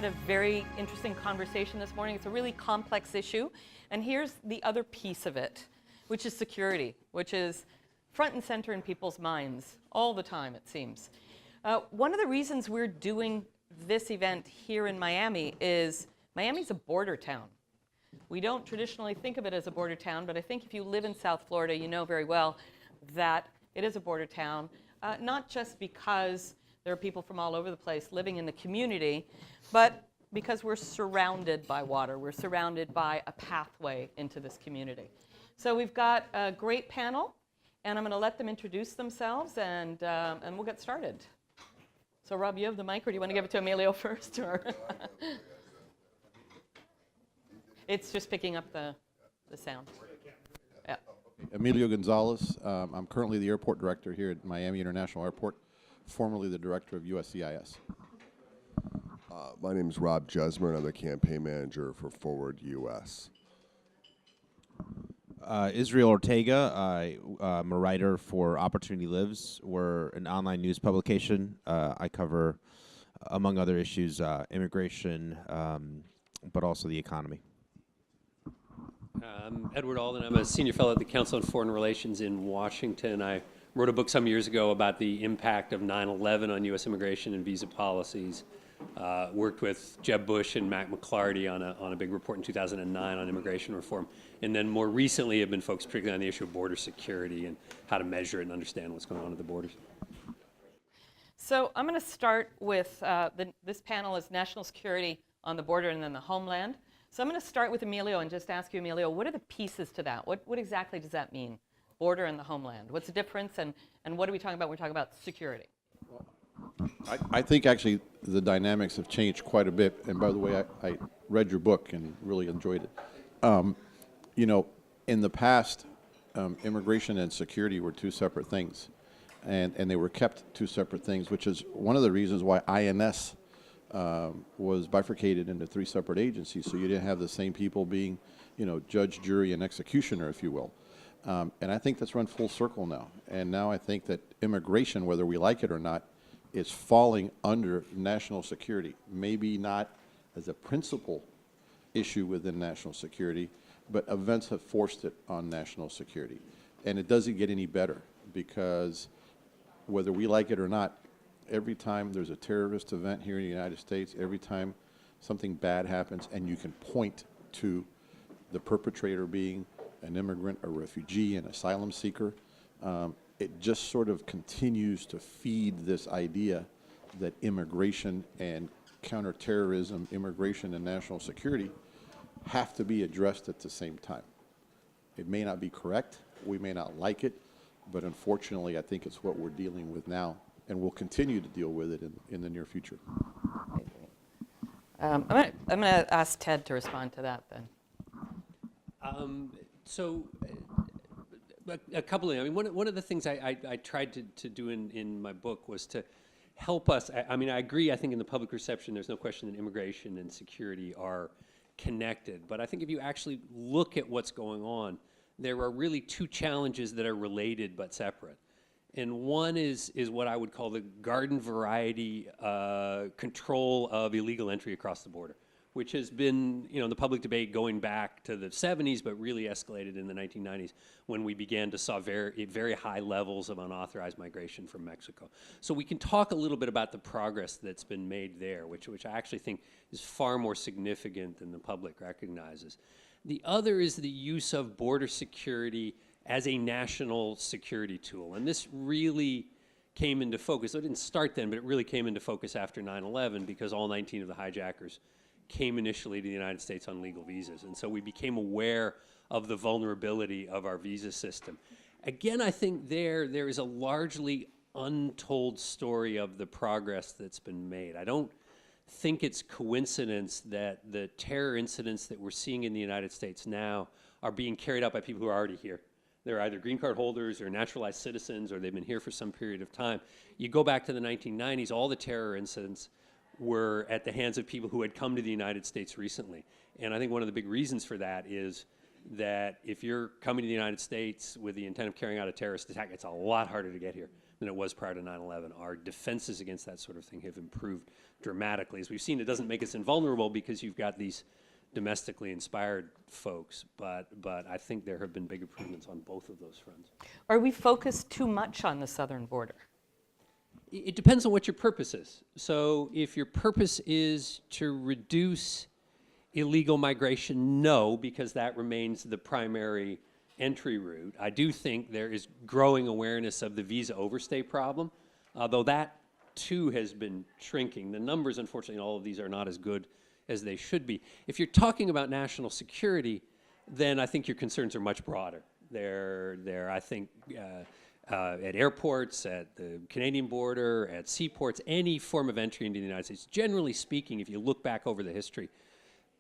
had a very interesting conversation this morning. It's a really complex issue. And here's the other piece of it, which is security, which is front and center in people's minds all the time, it seems. One of the reasons we're doing this event here in Miami is Miami's a border town. We don't traditionally think of it as a border town, but I think if you live in South Florida, you know very well that it is a border town, not just because there are people from all over the place living in the community, but because we're surrounded by water. We're surrounded by a pathway into this community. So we've got a great panel, and I'm going to let them introduce themselves, and we'll get started. So Rob, you have the mic, or do you want to give it to Emilio first? Or it's just picking up the sound. Yeah. Emilio Gonzalez. I'm currently the airport director here at Miami International Airport, formerly the director of USCIS. My name is Rob Jesmer, and I'm the campaign manager for Forward US. Israel Ortega. I'm a writer for Opportunity Lives. We're an online news publication. I cover, among other issues, immigration, but also the economy. I'm Edward Alden. I'm a senior fellow at the Council on Foreign Relations in Washington. I wrote a book some years ago about the impact of 9/11 on U.S. immigration and visa policies. Worked with Jeb Bush and Mac McClarty on a big report in 2009 on immigration reform. And then more recently have been focused particularly on the issue of border security and how to measure it and understand what's going on at the borders. So I'm going to start with, this panel is national security on the border and then the homeland. So I'm going to start with Emilio and just ask you, Emilio, what are the pieces to that? What exactly does that mean, border and the homeland? What's the difference, and what are we talking about when we're talking about security? I think actually the dynamics have changed quite a bit. And by the way, I read your book and really enjoyed it. You know, in the past, immigration and security were two separate things. And they were kept two separate things, which is one of the reasons why INS was bifurcated into three separate agencies. So you didn't have the same people being, you know, judge, jury, and executioner, if you will. And I think that's run full circle now. And now I think that immigration, whether we like it or not, is falling under national security. Maybe not as a principal issue within national security, but events have forced it on national security. And it doesn't get any better, because whether we like it or not, every time there's a terrorist event here in the United States, every time something bad happens and you can point to the perpetrator being an immigrant, a refugee, an asylum seeker, it just sort of continues to feed this idea that immigration and counterterrorism, immigration and national security have to be addressed at the same time. It may not be correct, we may not like it, but unfortunately I think it's what we're dealing with now, and we'll continue to deal with it in the near future. I'm going to ask Ted to respond to that then. A couple of, I mean, one of the things I tried to do in my book was to help us. I mean, I agree, I think in the public reception, there's no question that immigration and security are connected. But I think if you actually look at what's going on, there are really two challenges that are related but separate. And one is what I would call the garden variety control of illegal entry across the border, which has been, you know, in the public debate going back to the 70s, but really escalated in the 1990s when we began to saw very high levels of unauthorized migration from Mexico. So we can talk a little bit about the progress that's been made there, which I actually think is far more significant than the public recognizes. The other is the use of border security as a national security tool. And this really came into focus. It didn't start then, but it really came into focus after 9/11 because all 19 of the hijackers came initially to the United States on legal visas. And so we became aware of the vulnerability of our visa system. Again, I think there is a largely untold story of the progress that's been made. I don't think it's coincidence that the terror incidents that we're seeing in the United States now are being carried out by people who are already here. They're either green card holders or naturalized citizens, or they've been here for some period of time. You go back to the 1990s, all the terror incidents were at the hands of people who had come to the United States recently. And I think one of the big reasons for that is that if you're coming to the United States with the intent of carrying out a terrorist attack, it's a lot harder to get here than it was prior to 9/11. Our defenses against that sort of thing have improved dramatically. As we've seen, it doesn't make us invulnerable because you've got these domestically inspired folks, but I think there have been big improvements on both of those fronts. Are we focused too much on the southern border? It depends on what your purpose is. So if your purpose is to reduce illegal migration, no, because that remains the primary entry route. I do think there is growing awareness of the visa overstay problem, though that too has been shrinking. The numbers, unfortunately, in all of these are not as good as they should be. If you're talking about national security, then I think your concerns are much broader. They're I think, at airports, at the Canadian border, at seaports, any form of entry into the United States. Generally speaking, if you look back over the history,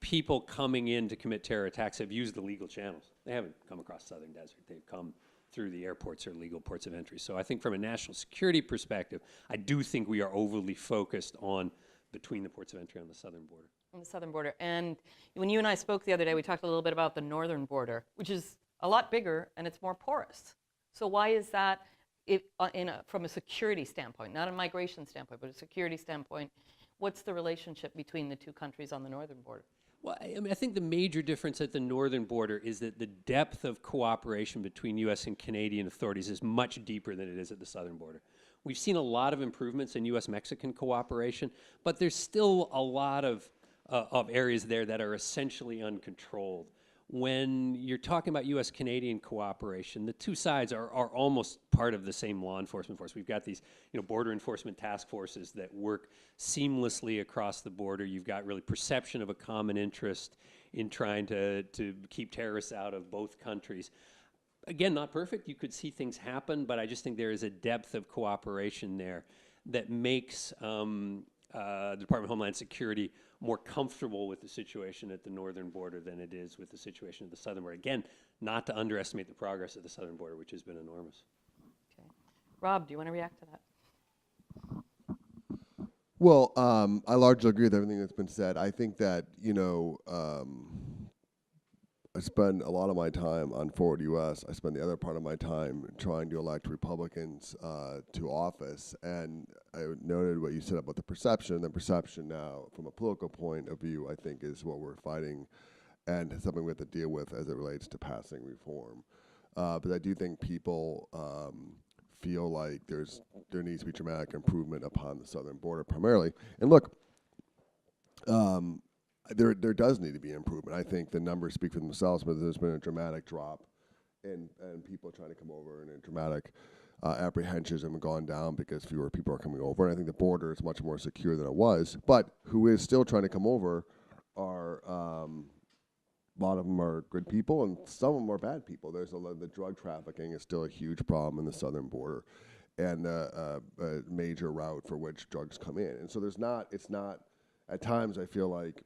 people coming in to commit terror attacks have used the legal channels. They haven't come across the southern desert. They've come through the airports or legal ports of entry. So I think from a national security perspective, I do think we are overly focused on between the ports of entry on the southern border. On the southern border. And when you and I spoke the other day, we talked a little bit about the northern border, which is a lot bigger and it's more porous. So why is that, from a security standpoint, not a migration standpoint, but a security standpoint, what's the relationship between the two countries on the northern border? Well, I mean, I think the major difference at the northern border is that the depth of cooperation between U.S. and Canadian authorities is much deeper than it is at the southern border. We've seen a lot of improvements in U.S.-Mexican cooperation, but there's still a lot of areas there that are essentially uncontrolled. When you're talking about U.S.-Canadian cooperation, the two sides are almost part of the same law enforcement force. We've got these, border enforcement task forces that work seamlessly across the border. You've got really perception of a common interest in trying to keep terrorists out of both countries. Again, not perfect. You could see things happen, but I just think there is a depth of cooperation there that makes the Department of Homeland Security more comfortable with the situation at the northern border than it is with the situation at the southern border. Again, not to underestimate the progress at the southern border, which has been enormous. Okay. Rob, do you want to react to that? Well, I largely agree with everything that's been said. I think that, I spend a lot of my time on Forward US. I spend the other part of my time trying to elect Republicans to office. And I noted what you said about the perception. The perception now, from a political point of view, I think is what we're fighting and something we have to deal with as it relates to passing reform. But I do think people feel like there needs to be dramatic improvement upon the southern border primarily. And look, there does need to be improvement. I think the numbers speak for themselves, but there's been a dramatic drop in people trying to come over, and a dramatic apprehensions have gone down because fewer people are coming over. And I think the border is much more secure than it was. But who is still trying to come over are a lot of them are good people, and some of them are bad people. There's the drug trafficking is still a huge problem in the southern border, and a major route for which drugs come in. And so it's not. At times, I feel like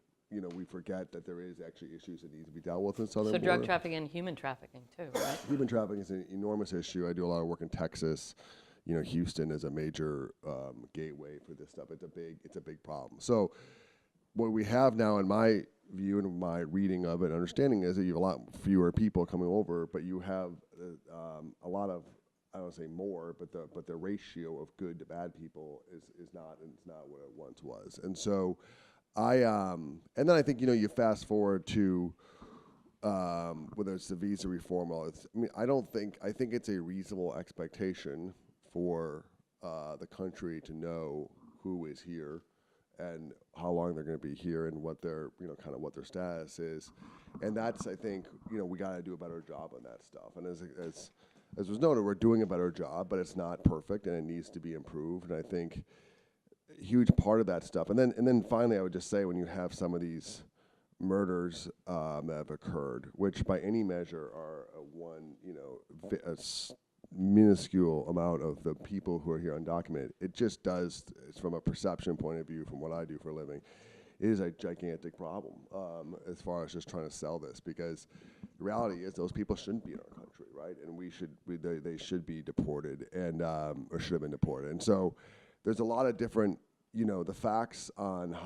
we forget that there is actually issues that need to be dealt with in southern border. So drug trafficking and human trafficking too, right? Human trafficking is an enormous issue. I do a lot of work in Texas. Houston is a major gateway for this stuff. It's a big problem. So what we have now, in my view and my reading of it, and understanding, is that you have a lot fewer people coming over, but you have a lot of, I don't say more, but the ratio of good to bad people is not what it once was. And so and then I think you fast forward to whether it's the visa reform or I think it's a reasonable expectation for the country to know who is here and how long they're going to be here and what their kind of what their status is. And that's, I think, we got to do a better job on that stuff. And as was noted, we're doing a better job, but it's not perfect and it needs to be improved. And I think a huge part of that stuff. And then finally, I would just say, when you have some of these murders that have occurred, which by any measure are minuscule amount of the people who are here undocumented, it just does, from a perception point of view, from what I do for a living, it is a gigantic problem as far as just trying to sell this, because the reality is those people shouldn't be in our country, right? And they should be deported and or should have been deported. And so there's a lot of different, the facts on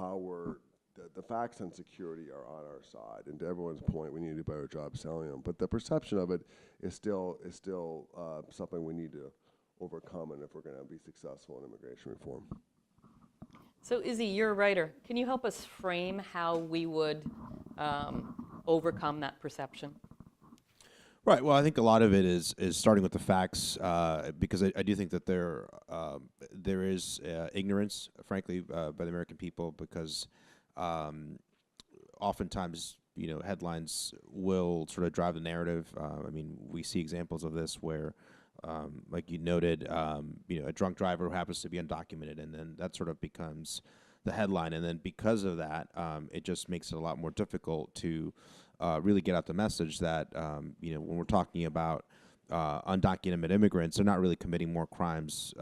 the facts on security are on our side. And to everyone's point, we need to do a better job selling them. But the perception of it is still something we need to overcome and if we're going to be successful in immigration reform. So Izzy, you're a writer. Can you help us frame how we would overcome that perception? Right. Well, I think a lot of it is starting with the facts, because I do think that there is ignorance, frankly, by the American people, because oftentimes headlines will sort of drive the narrative. I mean, we see examples of this where, like you noted, a drunk driver who happens to be undocumented, and then that sort of becomes the headline, and then because of that, it just makes it a lot more difficult to really get out the message that when we're talking about undocumented immigrants, they're not really committing more crimes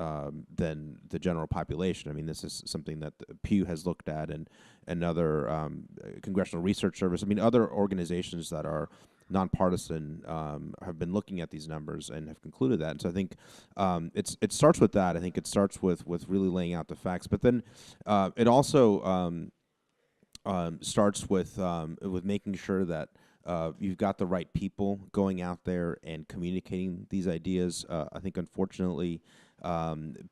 than the general population. I mean, this is something that the Pew has looked at, and other Congressional Research Service. I mean, other organizations that are nonpartisan have been looking at these numbers and have concluded that. And so I think it starts with that. I think it starts with really laying out the facts, but then it also starts with making sure that you've got the right people going out there and communicating these ideas. I think, unfortunately,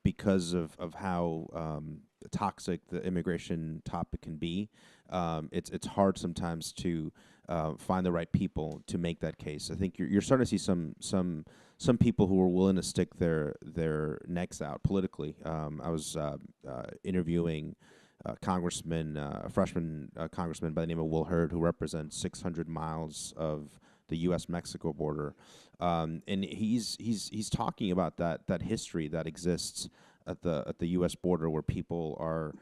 because of how toxic the immigration topic can be, it's hard sometimes to find the right people to make that case. I think you're starting to see some people who are willing to stick their necks out politically. I was interviewing a freshman congressman by the name of Will Hurd, who represents 600 miles of the U.S.-Mexico border, and he's talking about that history that exists at the U.S. border, where people are,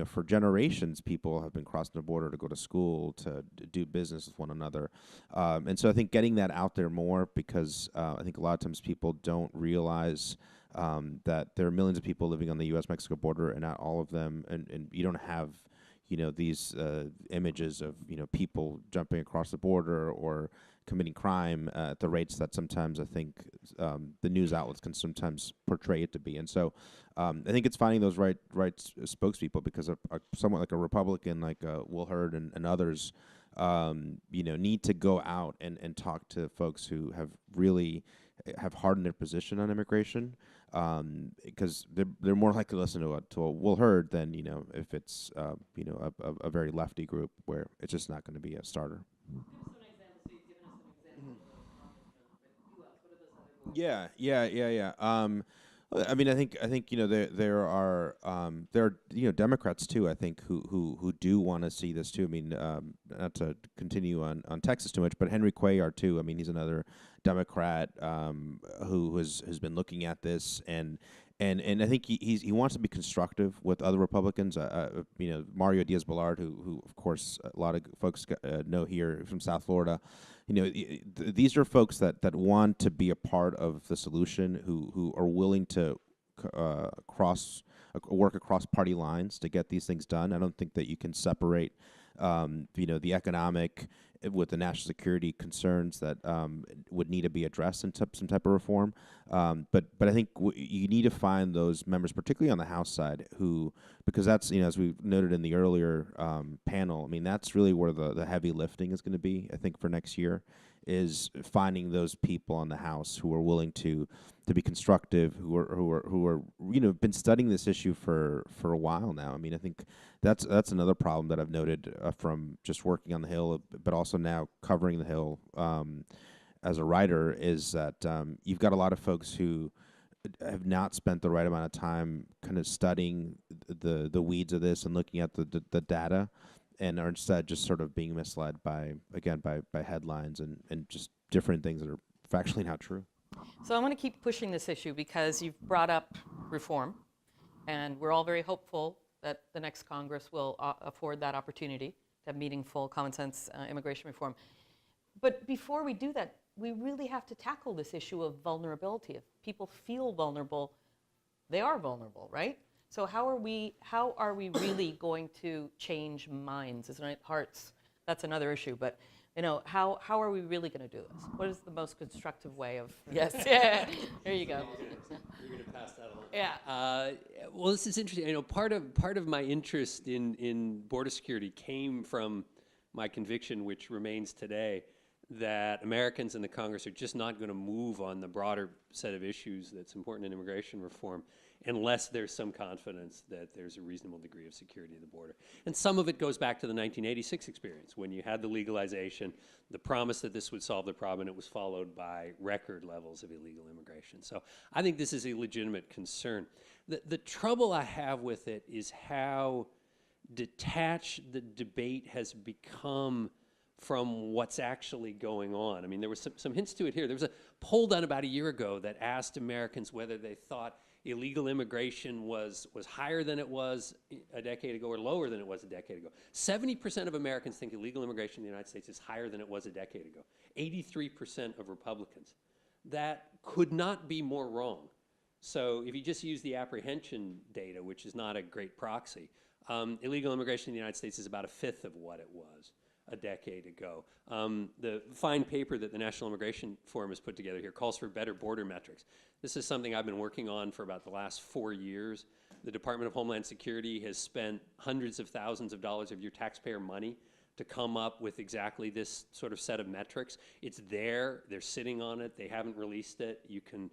for generations, people have been crossing the border to go to school, to do business with one another, and so I think getting that out there more, because I think a lot of times people don't realize that there are millions of people living on the U.S.-Mexico border, and not all of them, and you don't have, these images of, people jumping across the border or committing crime at the rates that sometimes I think the news outlets can sometimes portray it to be. And so I think it's finding those right spokespeople, because someone like a Republican like Will Hurd and others, need to go out and talk to folks who have hardened their position on immigration, because they're more likely to listen to a Will Hurd than if it's a very lefty group where it's just not going to be a starter. Yeah. I mean, I think there are Democrats too, I think, who do want to see this too. I mean, not to continue on Texas too much, but Henry Cuellar too. I mean, he's another Democrat who has been looking at this, and I think he wants to be constructive with other Republicans. Mario Diaz-Balart, who of course a lot of folks know here from South Florida. These are folks that want to be a part of the solution, who are willing to work across party lines to get these things done. I don't think that you can separate, the economic with the national security concerns that would need to be addressed in some type of reform. But I think you need to find those members, particularly on the House side, because that's, as we noted in the earlier panel, I mean, that's really where the heavy lifting is going to be, I think, for next year, is finding those people on the House who are willing to be constructive, who are been studying this issue for a while now. I mean, I think that's another problem that I've noted from just working on the Hill, but also now covering the Hill as a writer, is that you've got a lot of folks who have not spent the right amount of time kind of studying the weeds of this and looking at the data, and are instead just sort of being misled by headlines and just different things that are factually not true. So I want to keep pushing this issue, because you've brought up reform, and we're all very hopeful that the next Congress will afford that opportunity to have meaningful, common sense immigration reform. But before we do that, we really have to tackle this issue of vulnerability. If people feel vulnerable, they are vulnerable, right? So how are we really going to change minds? Isn't it hearts? That's another issue. But how are we really going to do this? What is the most constructive way of? Yes, yeah. There you go. You're going to pass that along. Yeah. Well, this is interesting. Part of my interest in border security came from my conviction, which remains today, that Americans in the Congress are just not going to move on the broader set of issues that's important in immigration reform unless there's some confidence that there's a reasonable degree of security at the border. And some of it goes back to the 1986 experience, when you had the legalization, the promise that this would solve the problem, and it was followed by record levels of illegal immigration. So I think this is a legitimate concern. The trouble I have with it is how detached the debate has become from what's actually going on. I mean, there was some hints to it here. There was a poll done about a year ago that asked Americans whether they thought illegal immigration was higher than it was a decade ago or lower than it was a decade ago. 70% of Americans think illegal immigration in the United States is higher than it was a decade ago. 83% of Republicans. That could not be more wrong. So if you just use the apprehension data, which is not a great proxy, illegal immigration in the United States is about a fifth of what it was a decade ago. The fine paper that the National Immigration Forum has put together here calls for better border metrics. This is something I've been working on for about the last 4 years. The Department of Homeland Security has spent hundreds of thousands of dollars of your taxpayer money to come up with exactly this sort of set of metrics. It's there, they're sitting on it, they haven't released it. You can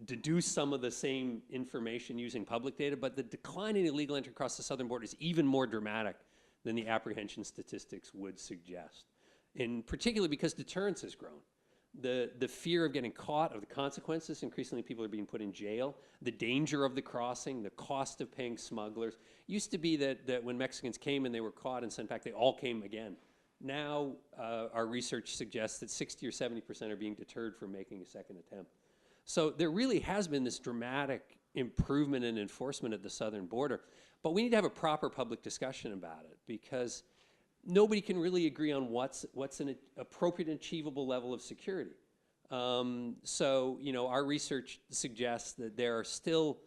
deduce some of the same information using public data, but the decline in illegal entry across the southern border is even more dramatic than the apprehension statistics would suggest. In particular because deterrence has grown. The fear of getting caught, of the consequences, increasingly people are being put in jail, the danger of the crossing, the cost of paying smugglers. Used to be that when Mexicans came and they were caught and sent back, they all came again. Now our research suggests that 60 or 70% are being deterred from making a second attempt. So there really has been this dramatic improvement in enforcement at the southern border, but we need to have a proper public discussion about it because nobody can really agree on what's an appropriate and achievable level of security. So, you know, our research suggests that there are still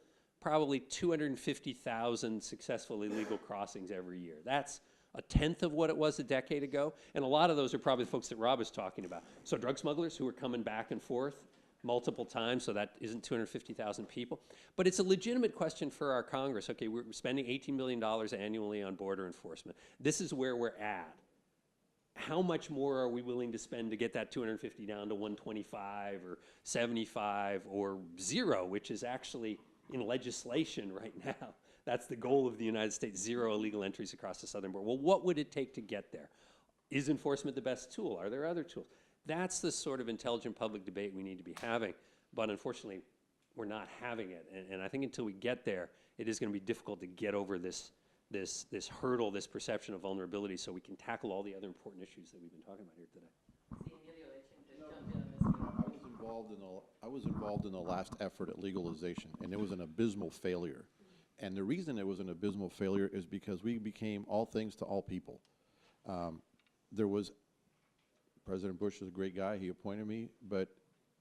probably 250,000 successful illegal crossings every year. That's a tenth of what it was a decade ago, and a lot of those are probably the folks that Rob is talking about. So drug smugglers who are coming back and forth multiple times, so that isn't 250,000 people. But it's a legitimate question for our Congress. Okay, we're spending $18 billion annually on border enforcement. This is where we're at. How much more are we willing to spend to get that 250 down to 125 or 75 or 0, which is actually in legislation right now? That's the goal of the United States, 0 illegal entries across the southern border. Well, what would it take to get there? Is enforcement the best tool? Are there other tools? That's the sort of intelligent public debate we need to be having, but unfortunately, we're not having it. And I think until we get there, it is going to be difficult to get over this hurdle, this perception of vulnerability, so we can tackle all the other important issues that we've been talking about here today. I was involved in the last effort at legalization, and it was an abysmal failure. And the reason it was an abysmal failure is because we became all things to all people. President Bush is a great guy. He appointed me, but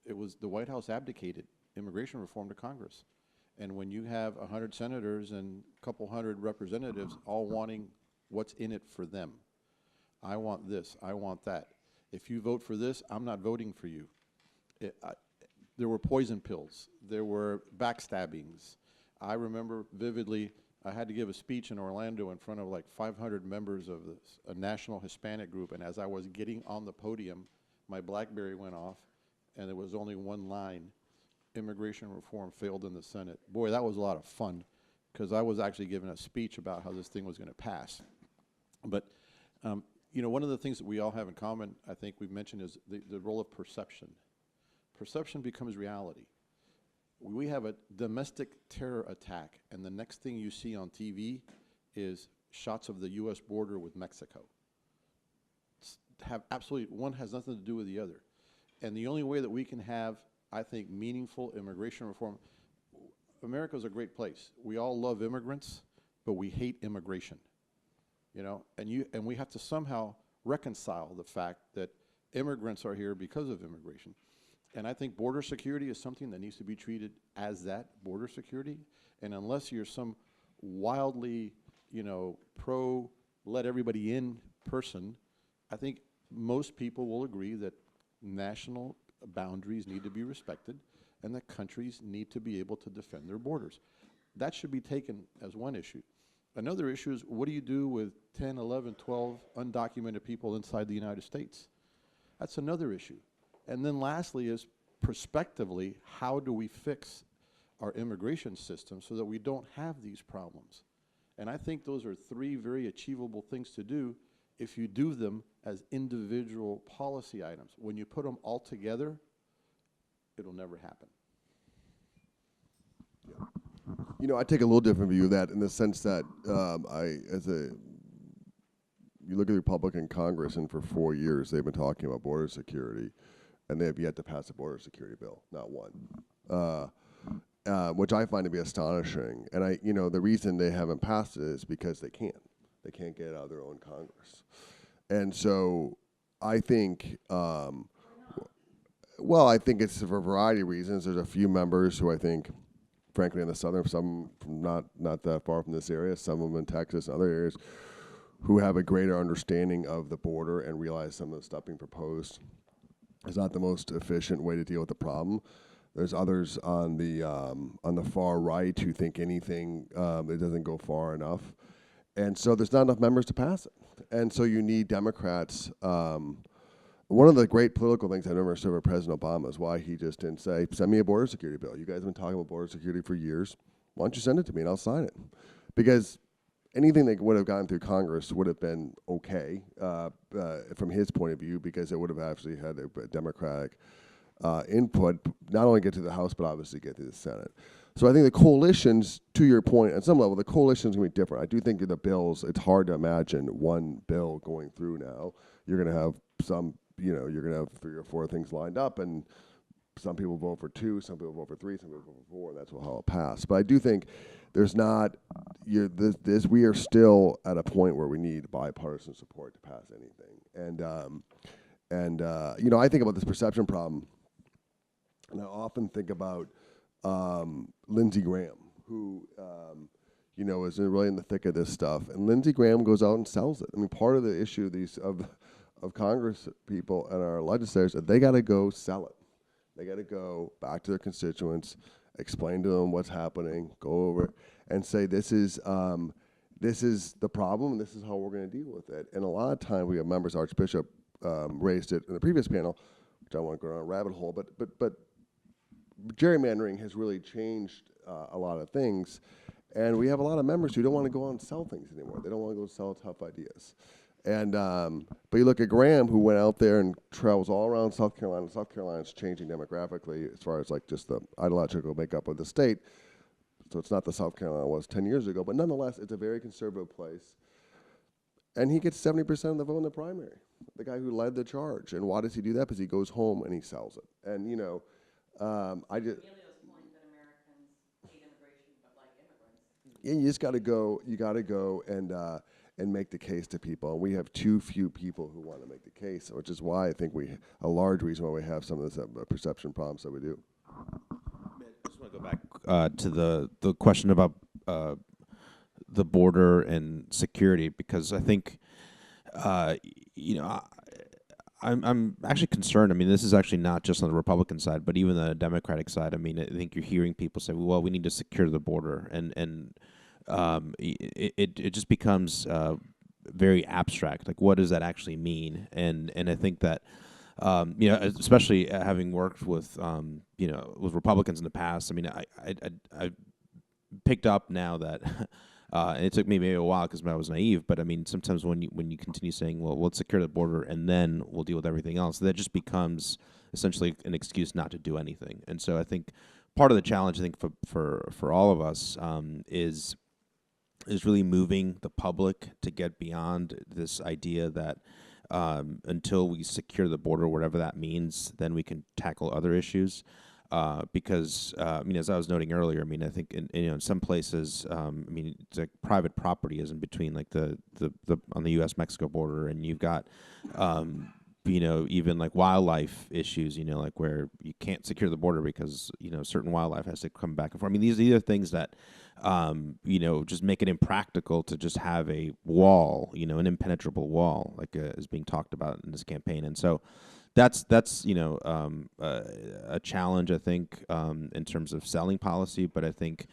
it was the White House abdicated immigration reform to Congress. And when you have 100 senators and a couple hundred representatives all wanting what's in it for them, I want this, I want that. If you vote for this, I'm not voting for you. There were poison pills. There were backstabbings. I remember vividly, I had to give a speech in Orlando in front of like 500 members of a national Hispanic group, and as I was getting on the podium, my BlackBerry went off, and there was only one line: immigration reform failed in the Senate. Boy, that was a lot of fun, because I was actually giving a speech about how this thing was going to pass. But, you know, one of the things that we all have in common, I think we've mentioned, is the role of perception. Perception becomes reality. We have a domestic terror attack, and the next thing you see on TV is shots of the U.S. border with Mexico. One has nothing to do with the other. And the only way that we can have, I think, meaningful immigration reform, America's a great place. We all love immigrants, but we hate immigration. You know, and we have to somehow reconcile the fact that immigrants are here because of immigration. And I think border security is something that needs to be treated as that, border security. And unless you're some wildly, you know, let everybody in person, I think most people will agree that national boundaries need to be respected and that countries need to be able to defend their borders. That should be taken as one issue. Another issue is, what do you do with 10, 11, 12 undocumented people inside the United States? That's another issue. And then lastly is prospectively, how do we fix our immigration system so that we don't have these problems? And I think those are three very achievable things to do if you do them as individual policy items. When you put them all together, it'll never happen. You know, I take a little different view of that in the sense that you look at the Republican Congress, and for 4 years they've been talking about border security, and they have yet to pass a border security bill, not one, which I find to be astonishing. And the reason they haven't passed it is because they can't. They can't get it out of their own Congress. And so I think, well, I think it's for a variety of reasons. There's a few members who I think, frankly, in the southern, some from not that far from this area, some of them in Texas and other areas, who have a greater understanding of the border and realize some of the stuff being proposed is not the most efficient way to deal with the problem. There's others on the far right who think anything that doesn't go far enough. And so there's not enough members to pass it. And so you need Democrats. One of the great political things I never understood about President Obama is why he just didn't say, send me a border security bill. You guys have been talking about border security for years. Why don't you send it to me and I'll sign it? Because anything that would have gotten through Congress would have been okay from his point of view, because it would have actually had a Democratic input, not only get to the House, but obviously get to the Senate. So I think the coalitions, to your point, at some level, the coalitions are going to be different. I do think that the bills, it's hard to imagine one bill going through now. You're going to have some, you're going to have 3 or 4 things lined up, and some people vote for 2, some people vote for 3, some people vote for 4, and that's how it'll pass. But I do think there's not, we are still at a point where we need bipartisan support to pass anything. And I think about this perception problem, and I often think about Lindsey Graham, who, is really in the thick of this stuff. And Lindsey Graham goes out and sells it. I mean, part of the issue of Congress people and our legislators, they got to go sell it. They got to go back to their constituents, explain to them what's happening, go over it, and say this is the problem, and this is how we're going to deal with it. And a lot of time we have members, Archbishop raised it in the previous panel, which I don't want to go down a rabbit hole, but gerrymandering has really changed a lot of things, and we have a lot of members who don't want to go out and sell things anymore. They don't want to go sell tough ideas. And but you look at Graham, who went out there and travels all around South Carolina. South Carolina's changing demographically as far as like just the ideological makeup of the state. So it's not the South Carolina it was 10 years ago, but nonetheless, it's a very conservative place. And he gets 70% of the vote in the primary, the guy who led the charge. And why does he do that? Because he goes home and he sells it. And, I just... Emilio's point that Americans hate immigration but like immigrants. Yeah, you just got to go. You got to go and make the case to people. And we have too few people who want to make the case, which is why I think a large reason why we have some of this perception problems that we do. I just want to go back to the question about the border and security, because I think I'm actually concerned. I mean, this is actually not just on the Republican side, but even the Democratic side. I mean, I think you're hearing people say, well, we need to secure the border, and it just becomes very abstract. Like, what does that actually mean? And I think that, especially having worked with, with Republicans in the past, I mean, I picked up now that, and it took me maybe a while because I was naive, but I mean, sometimes when you continue saying, well, let's secure the border and then we'll deal with everything else, that just becomes essentially an excuse not to do anything. And so I think part of the challenge, I think, for all of us is really moving the public to get beyond this idea that until we secure the border, whatever that means, then we can tackle other issues. Because as I was noting earlier, I mean, I think in some places, it's like private property is in between, like the on the U.S.-Mexico border, and you've got even like wildlife issues, like where you can't secure the border because certain wildlife has to come back and forth. I mean, these are things that just make it impractical to just have a wall, an impenetrable wall, like is being talked about in this campaign, and so. That's a challenge, I think, in terms of selling policy, but I think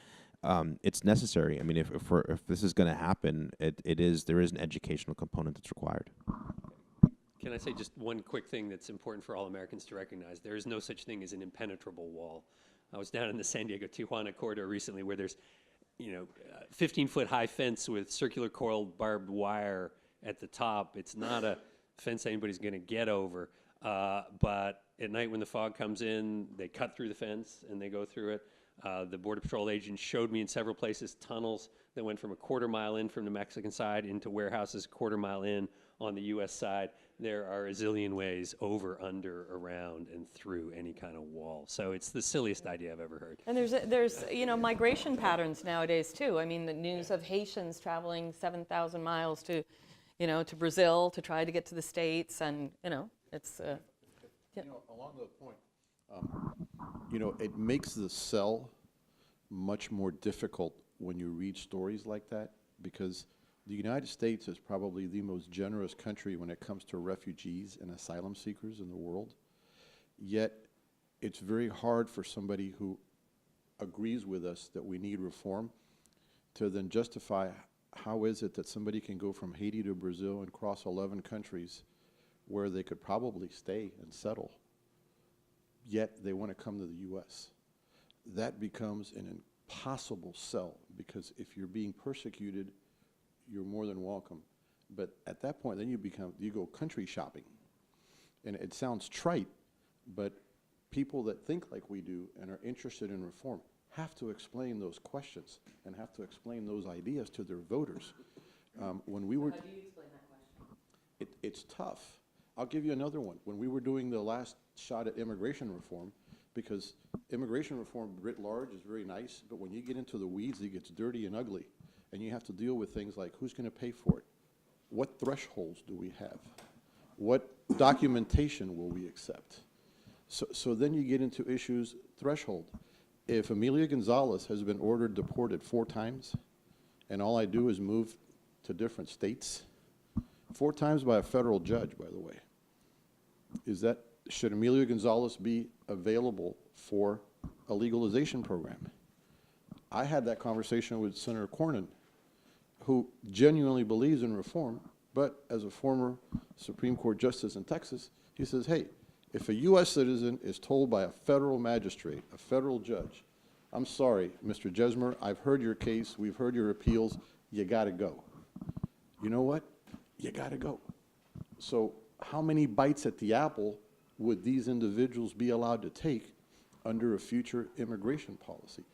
it's necessary. I mean, if this is going to happen, there is an educational component that's required. Can I say just one quick thing that's important for all Americans to recognize? There is no such thing as an impenetrable wall. I was down in the San Diego-Tijuana corridor recently where there's, 15-foot high fence with circular coiled barbed wire at the top. It's not a fence anybody's going to get over. But at night when the fog comes in, they cut through the fence and they go through it. The Border Patrol agent showed me in several places tunnels that went from a quarter mile in from the Mexican side into warehouses a quarter mile in on the U.S. side. There are a zillion ways over, under, around, and through any kind of wall. So it's the silliest idea I've ever heard. And there's migration patterns nowadays too. I mean, the news of Haitians traveling 7,000 miles to Brazil to try to get to the States, and it's. Along that point, it makes the sell much more difficult when you read stories like that, because the United States is probably the most generous country when it comes to refugees and asylum seekers in the world. Yet, it's very hard for somebody who agrees with us that we need reform to then justify how is it that somebody can go from Haiti to Brazil and cross 11 countries where they could probably stay and settle, yet they want to come to the U.S. That becomes an impossible sell, because if you're being persecuted, you're more than welcome. But at that point, then you go country shopping. And it sounds trite, but people that think like we do and are interested in reform have to explain those questions and have to explain those ideas to their voters. When we were, How do you explain that question? it's tough. I'll give you another one. When we were doing the last shot at immigration reform, because immigration reform writ large is very nice, but when you get into the weeds, it gets dirty and ugly. And you have to deal with things like who's going to pay for it? What thresholds do we have? What documentation will we accept? So then you get into issues, threshold. If Amelia Gonzalez has been ordered deported 4 times, and all I do is move to different states, 4 times by a federal judge, by the way, should Amelia Gonzalez be available for a legalization program? I had that conversation with Senator Cornyn, who genuinely believes in reform, but as a former Supreme Court justice in Texas, he says, hey, if a U.S. citizen is told by a federal magistrate, a federal judge, I'm sorry, Mr. Jesmer, I've heard your case, we've heard your appeals, you gotta go. You know what? You gotta go. So how many bites at the apple would these individuals be allowed to take under a future immigration policy?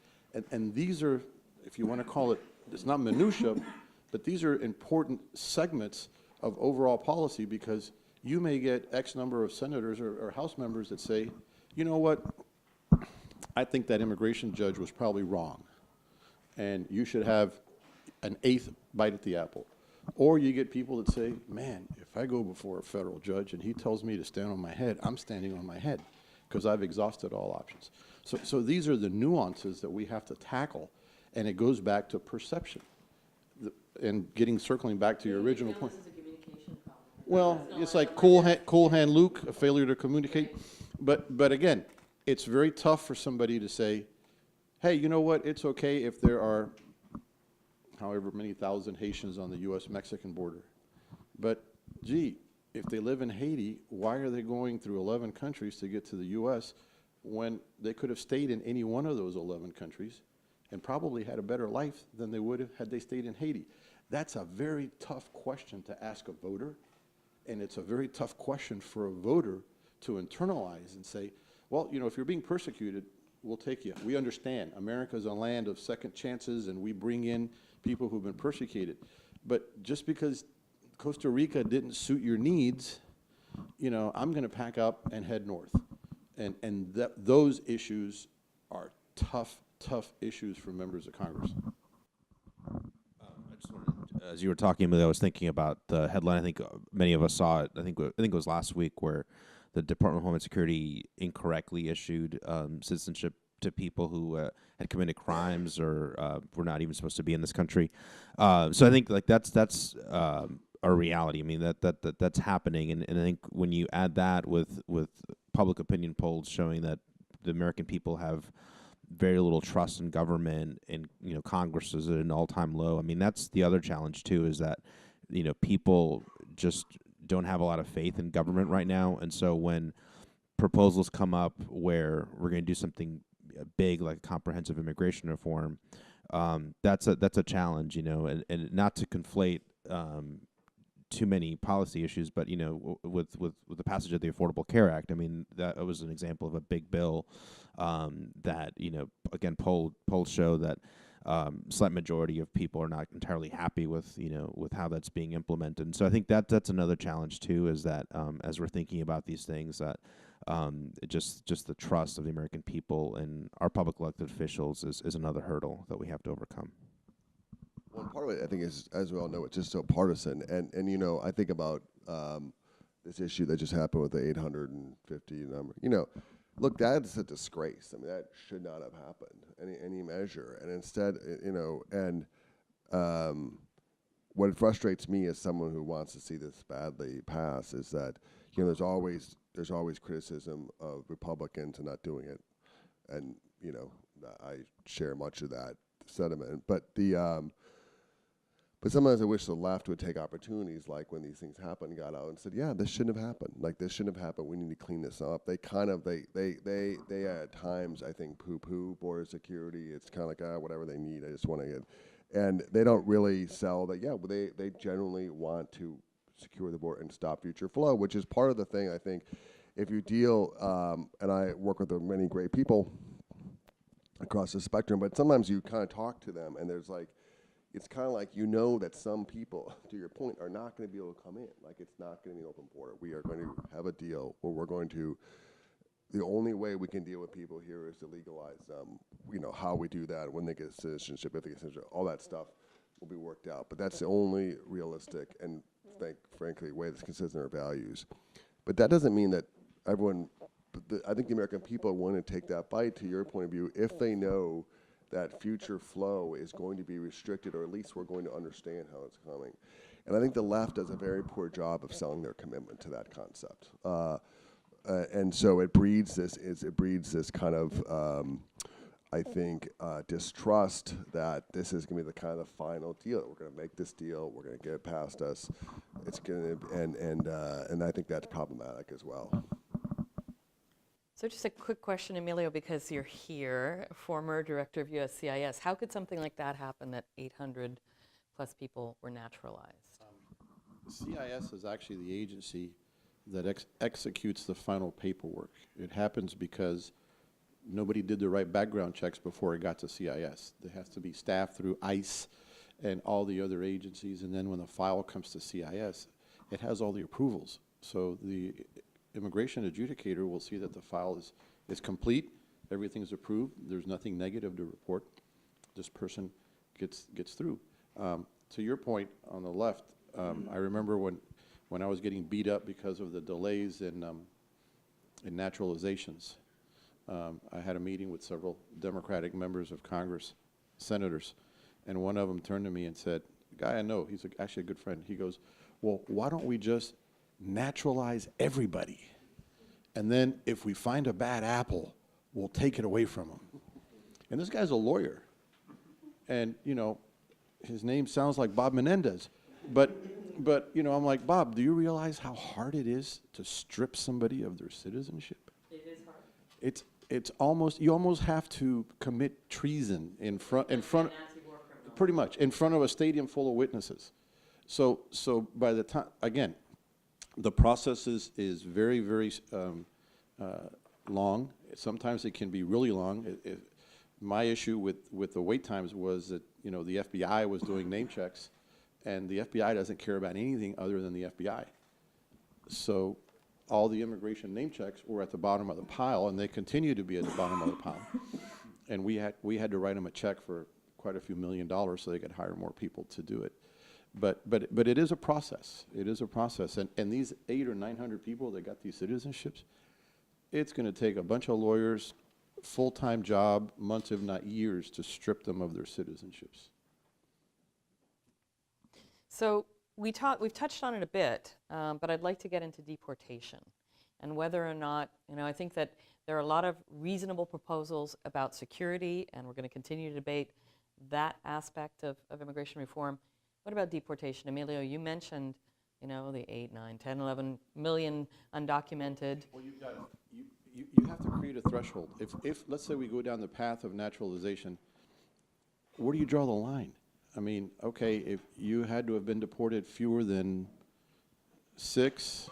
And these are, if you want to call it, it's not minutia, but these are important segments of overall policy, because you may get X number of senators or House members that say, you know what, I think that immigration judge was probably wrong, and you should have an 8th bite at the apple. Or you get people that say, man, if I go before a federal judge and he tells me to stand on my head, I'm standing on my head because I've exhausted all options. So these are the nuances that we have to tackle, and it goes back to perception. And circling back to your original point. This is a communication problem. Well, it's like cool hand Luke, a failure to communicate. But again, it's very tough for somebody to say, hey, you know what, it's okay if there are however many thousand Haitians on the U.S.-Mexican border. But, gee, if they live in Haiti, why are they going through 11 countries to get to the U.S. when they could have stayed in any one of those 11 countries and probably had a better life than they would have had they stayed in Haiti? That's a very tough question to ask a voter, and it's a very tough question for a voter to internalize and say, well, if you're being persecuted, we'll take you. We understand America's a land of second chances, and we bring in people who've been persecuted. But just because Costa Rica didn't suit your needs, I'm going to pack up and head north. And those issues are tough issues for members of Congress. I just wanted, as you were talking, I was thinking about the headline. I think many of us saw it. I think it was last week, where the Department of Homeland Security incorrectly issued citizenship to people who had committed crimes or were not even supposed to be in this country. So I think that's a reality. I mean that's happening, and I think when you add that with public opinion polls showing that the American people have very little trust in government, and Congress is at an all-time low. I mean, that's the other challenge too, is that people just don't have a lot of faith in government right now, and so when proposals come up where we're going to do something big like comprehensive immigration reform, that's a challenge, and not to conflate too many policy issues, but with the passage of the Affordable Care Act, I mean that was an example of a big bill that again polls show that slight majority of people are not entirely happy with with how that's being implemented. And so I think that's another challenge too, is that as we're thinking about these things, that just the trust of the American people and our public elected officials is another hurdle that we have to overcome. Well, part of it, I think, is, as we all know, it's just so partisan. And I think about this issue that just happened with the 850 number. Look, that's a disgrace. I mean, that should not have happened, any measure. And instead, what frustrates me as someone who wants to see this badly pass is that, there's always criticism of Republicans and not doing it. And, I share much of that sentiment. But But sometimes I wish the left would take opportunities, like when these things happened, got out and said, "Yeah, this shouldn't have happened. Like this shouldn't have happened. We need to clean this up." They at times, I think, poo-poo border security. It's kind of like whatever they need. I just want to get, and they don't really sell that. Yeah, but they generally want to secure the border and stop future flow, which is part of the thing. I think if you deal, and I work with many great people across the spectrum, but sometimes you kind of talk to them, and there's like. It's kind of like that some people, to your point, are not going to be able to come in. Like it's not going to be an open border. We are going to have a deal where we're going to. The only way we can deal with people here is to legalize them. How we do that, when they get citizenship, if they get citizenship, all that stuff will be worked out. But that's the only realistic and, frankly, way that's consistent with our values. But that doesn't mean that everyone. I think the American people want to take that fight. To your point of view, if they know that future flow is going to be restricted, or at least we're going to understand how it's coming. And I think the left does a very poor job of selling their commitment to that concept. And so it breeds this kind of, I think, distrust that this is going to be the kind of final deal. We're going to make this deal. We're going to get it past us. It's going to, and I think that's problematic as well. So just a quick question, Emilio, because you're here, former director of USCIS. How could something like that happen, that 800 plus people were naturalized? CIS is actually the agency that executes the final paperwork. It happens because nobody did the right background checks before it got to CIS. There has to be staffed through ICE and all the other agencies, and then when the file comes to CIS, it has all the approvals. So the immigration adjudicator will see that the file is complete, everything's approved, there's nothing negative to report, this person gets through. To your point on the left, I remember when I was getting beat up because of the delays in naturalizations. I had a meeting with several Democratic members of Congress, senators, and one of them turned to me and said, a guy I know, he's actually a good friend, he goes, "Well, why don't we just naturalize everybody, and then if we find a bad apple, we'll take it away from them." And this guy's a lawyer, and his name sounds like Bob Menendez, but I'm like, Bob, do you realize how hard it is to strip somebody of their citizenship? It is hard. It's almost, you almost have to commit treason in front pretty much in front of a stadium full of witnesses. So by the time, again, the process is very, very long. Sometimes it can be really long. My issue with the wait times was that the FBI was doing name checks, and the FBI doesn't care about anything other than the FBI. So all the immigration name checks were at the bottom of the pile, and they continue to be at the bottom of the pile. And we had to write them a check for quite a few $1 million so they could hire more people to do it. But it is a process. It is a process. And these 800 or 900 people that got these citizenships, it's going to take a bunch of lawyers, full-time job, months if not years, to strip them of their citizenships. So we've touched on it a bit, but I'd like to get into deportation and whether or not, I think that there are a lot of reasonable proposals about security, and we're going to continue to debate that aspect of immigration reform. What about deportation? Emilio, you mentioned, You know, the 8, 9, 10, 11 million undocumented. Well, you have to create a threshold. If let's say we go down the path of naturalization, where do you draw the line? I mean, okay, if you had to have been deported fewer than 6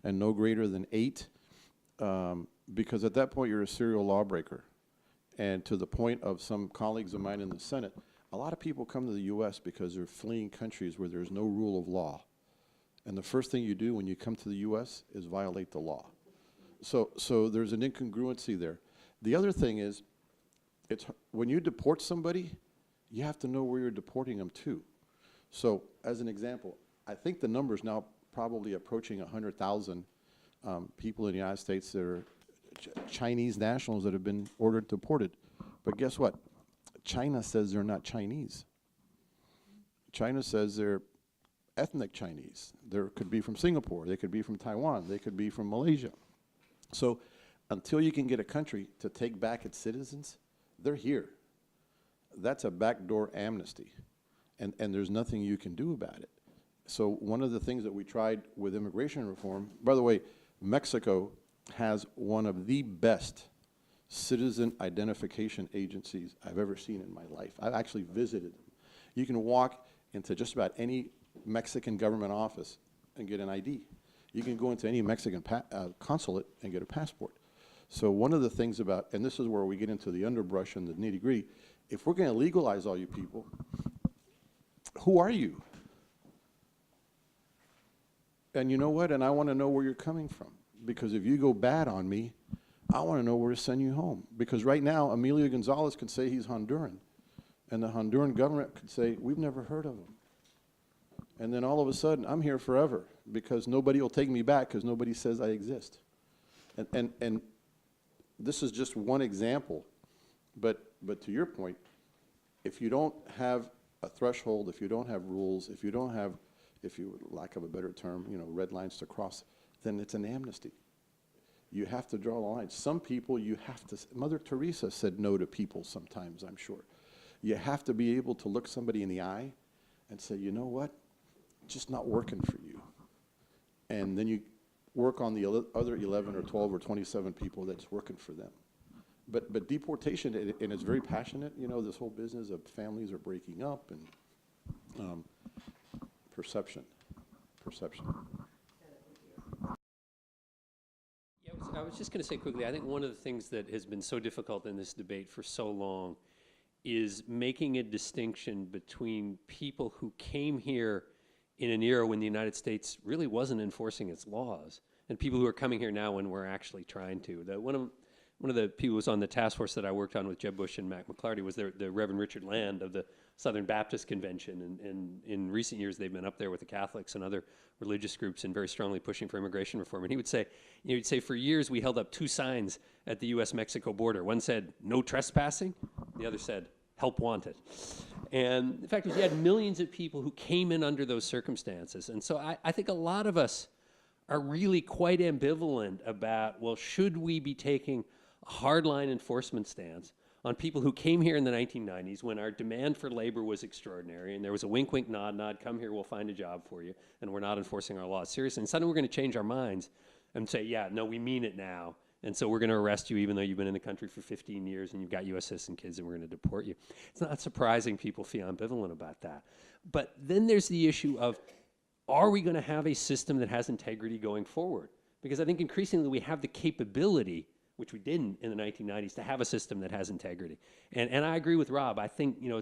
and no greater than 8, because at that point you're a serial lawbreaker. And to the point of some colleagues of mine in the Senate, a lot of people come to the U.S. because they're fleeing countries where there's no rule of law. And the first thing you do when you come to the U.S. is violate the law. So there's an incongruency there. The other thing is, when you deport somebody, you have to know where you're deporting them to. So as an example, I think the number's now probably approaching 100,000 people in the United States that are Chinese nationals that have been ordered deported. But guess what? China says they're not Chinese. China says they're ethnic Chinese. They could be from Singapore, they could be from Taiwan, they could be from Malaysia. So until you can get a country to take back its citizens, they're here. That's a backdoor amnesty, and there's nothing you can do about it. So one of the things that we tried with immigration reform, by the way, Mexico has one of the best citizen identification agencies I've ever seen in my life. I've actually visited them. You can walk into just about any Mexican government office and get an ID. You can go into any Mexican consulate and get a passport. So one of the things about, and this is where we get into the underbrush and the nitty-gritty, if we're going to legalize all you people, who are you? And you know what? And I want to know where you're coming from. Because if you go bad on me, I want to know where to send you home. Because right now, Emilio Gonzalez could say he's Honduran. And the Honduran government could say, we've never heard of him. And then all of a sudden, I'm here forever because nobody will take me back because nobody says I exist. And this is just one example. But to your point, if you don't have a threshold, if you don't have rules, if you don't have, if you, lack of a better term, you know, red lines to cross, then it's an amnesty. You have to draw the line. Some people you have to, Mother Teresa said no to people sometimes, I'm sure. You have to be able to look somebody in the eye and say, you know what, just not working for you. And then you work on the other 11 or 12 or 27 people that's working for them. But deportation, and it's very passionate, you know, this whole business of families are breaking up and perception. Yeah, I was just going to say quickly, I think one of the things that has been so difficult in this debate for so long is making a distinction between people who came here in an era when the United States really wasn't enforcing its laws and people who are coming here now when we're actually trying to. One of the people who was on the task force that I worked on with Jeb Bush and Mac McClarty was the Reverend Richard Land of the Southern Baptist Convention. And in recent years, they've been up there with the Catholics and other religious groups and very strongly pushing for immigration reform. And he would say, you know, he'd say, for years, we held up 2 signs at the U.S.-Mexico border. One said, no trespassing. The other said, help wanted. And the fact is, you had millions of people who came in under those circumstances. And so I think a lot of us are really quite ambivalent about, well, should we be taking a hardline enforcement stance on people who came here in the 1990s when our demand for labor was extraordinary and there was a wink, wink, nod, nod, come here, we'll find a job for you, and we're not enforcing our laws seriously. And suddenly we're going to change our minds and say, yeah, no, we mean it now. And so we're going to arrest you even though you've been in the country for 15 years and you've got U.S. citizen kids and we're going to deport you. It's not surprising people feel ambivalent about that. But then there's the issue of, are we going to have a system that has integrity going forward? Because I think increasingly we have the capability, which we didn't in the 1990s, to have a system that has integrity. And I agree with Rob. I think, you know,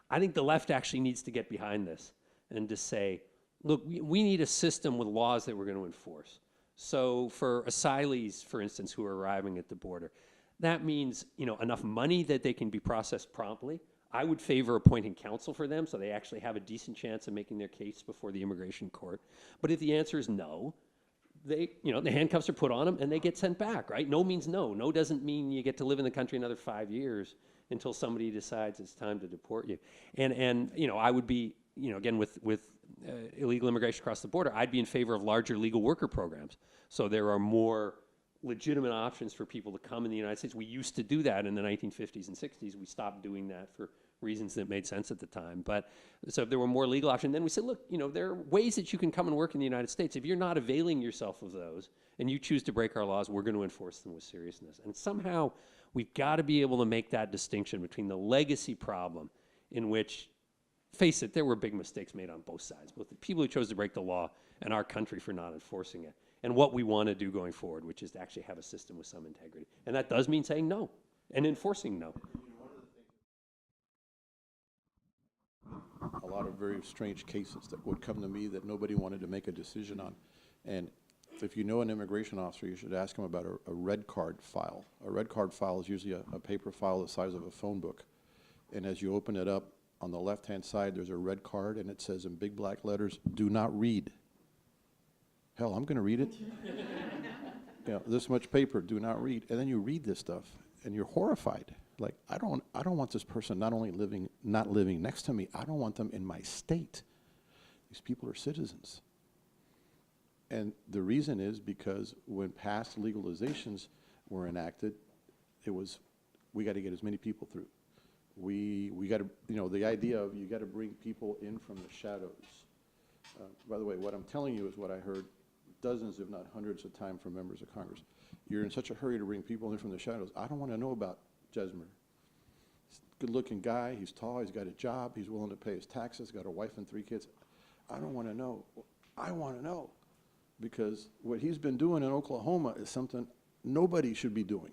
I think the left actually needs to get behind this and to say, look, we need a system with laws that we're going to enforce. So for asylees, for instance, who are arriving at the border, that means, you know, enough money that they can be processed promptly. I would favor appointing counsel for them so they actually have a decent chance of making their case before the immigration court. But if the answer is no, they, you know, the handcuffs are put on them and they get sent back, right? No means no. No doesn't mean you get to live in the country another 5 years until somebody decides it's time to deport you. And you know, I would be, you know, again, with illegal immigration across the border, I'd be in favor of larger legal worker programs. So there are more legitimate options for people to come in the United States. We used to do that in the 1950s and 60s. We stopped doing that for reasons that made sense at the time. But so if there were more legal options, then we said, look, there are ways that you can come and work in the United States. If you're not availing yourself of those and you choose to break our laws, we're going to enforce them with seriousness. And somehow we've got to be able to make that distinction between the legacy problem in which, face it, there were big mistakes made on both sides, both the people who chose to break the law and our country for not enforcing it, and what we want to do going forward, which is to actually have a system with some integrity. And that does mean saying no and enforcing no. A lot of very strange cases that would come to me that nobody wanted to make a decision on. And if you know an immigration officer, you should ask him about a red card file. A red card file is usually a paper file the size of a phone book. And as you open it up, on the left-hand side, there's a red card, and it says in big black letters, "Do not read." Hell, I'm going to read it. This much paper, do not read. And then you read this stuff, and you're horrified. Like, I don't want this person not only not living next to me, I don't want them in my state. These people are citizens. And the reason is because when past legalizations were enacted, it was, we got to get as many people through. We got to, the idea of you got to bring people in from the shadows. By the way, what I'm telling you is what I heard dozens, if not hundreds of times from members of Congress. You're in such a hurry to bring people in from the shadows. I don't want to know about Jesmer. He's a good-looking guy. He's tall. He's got a job. He's willing to pay his taxes. Got a wife and 3 kids. I don't want to know. I want to know, because what he's been doing in Oklahoma is something nobody should be doing.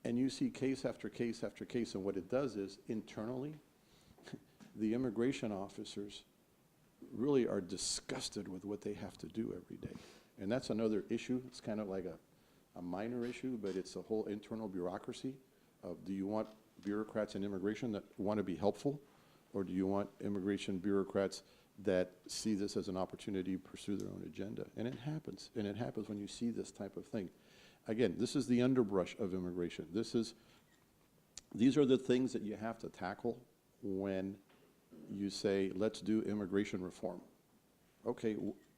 And you see case after case after case, and what it does is, internally, the immigration officers really are disgusted with what they have to do every day. And that's another issue. It's kind of like a minor issue, but it's a whole internal bureaucracy of, do you want bureaucrats in immigration that want to be helpful, or do you want immigration bureaucrats that see this as an opportunity to pursue their own agenda? And it happens when you see this type of thing. Again, this is the underbrush of immigration. These are the things that you have to tackle when you say, let's do immigration reform. Okay,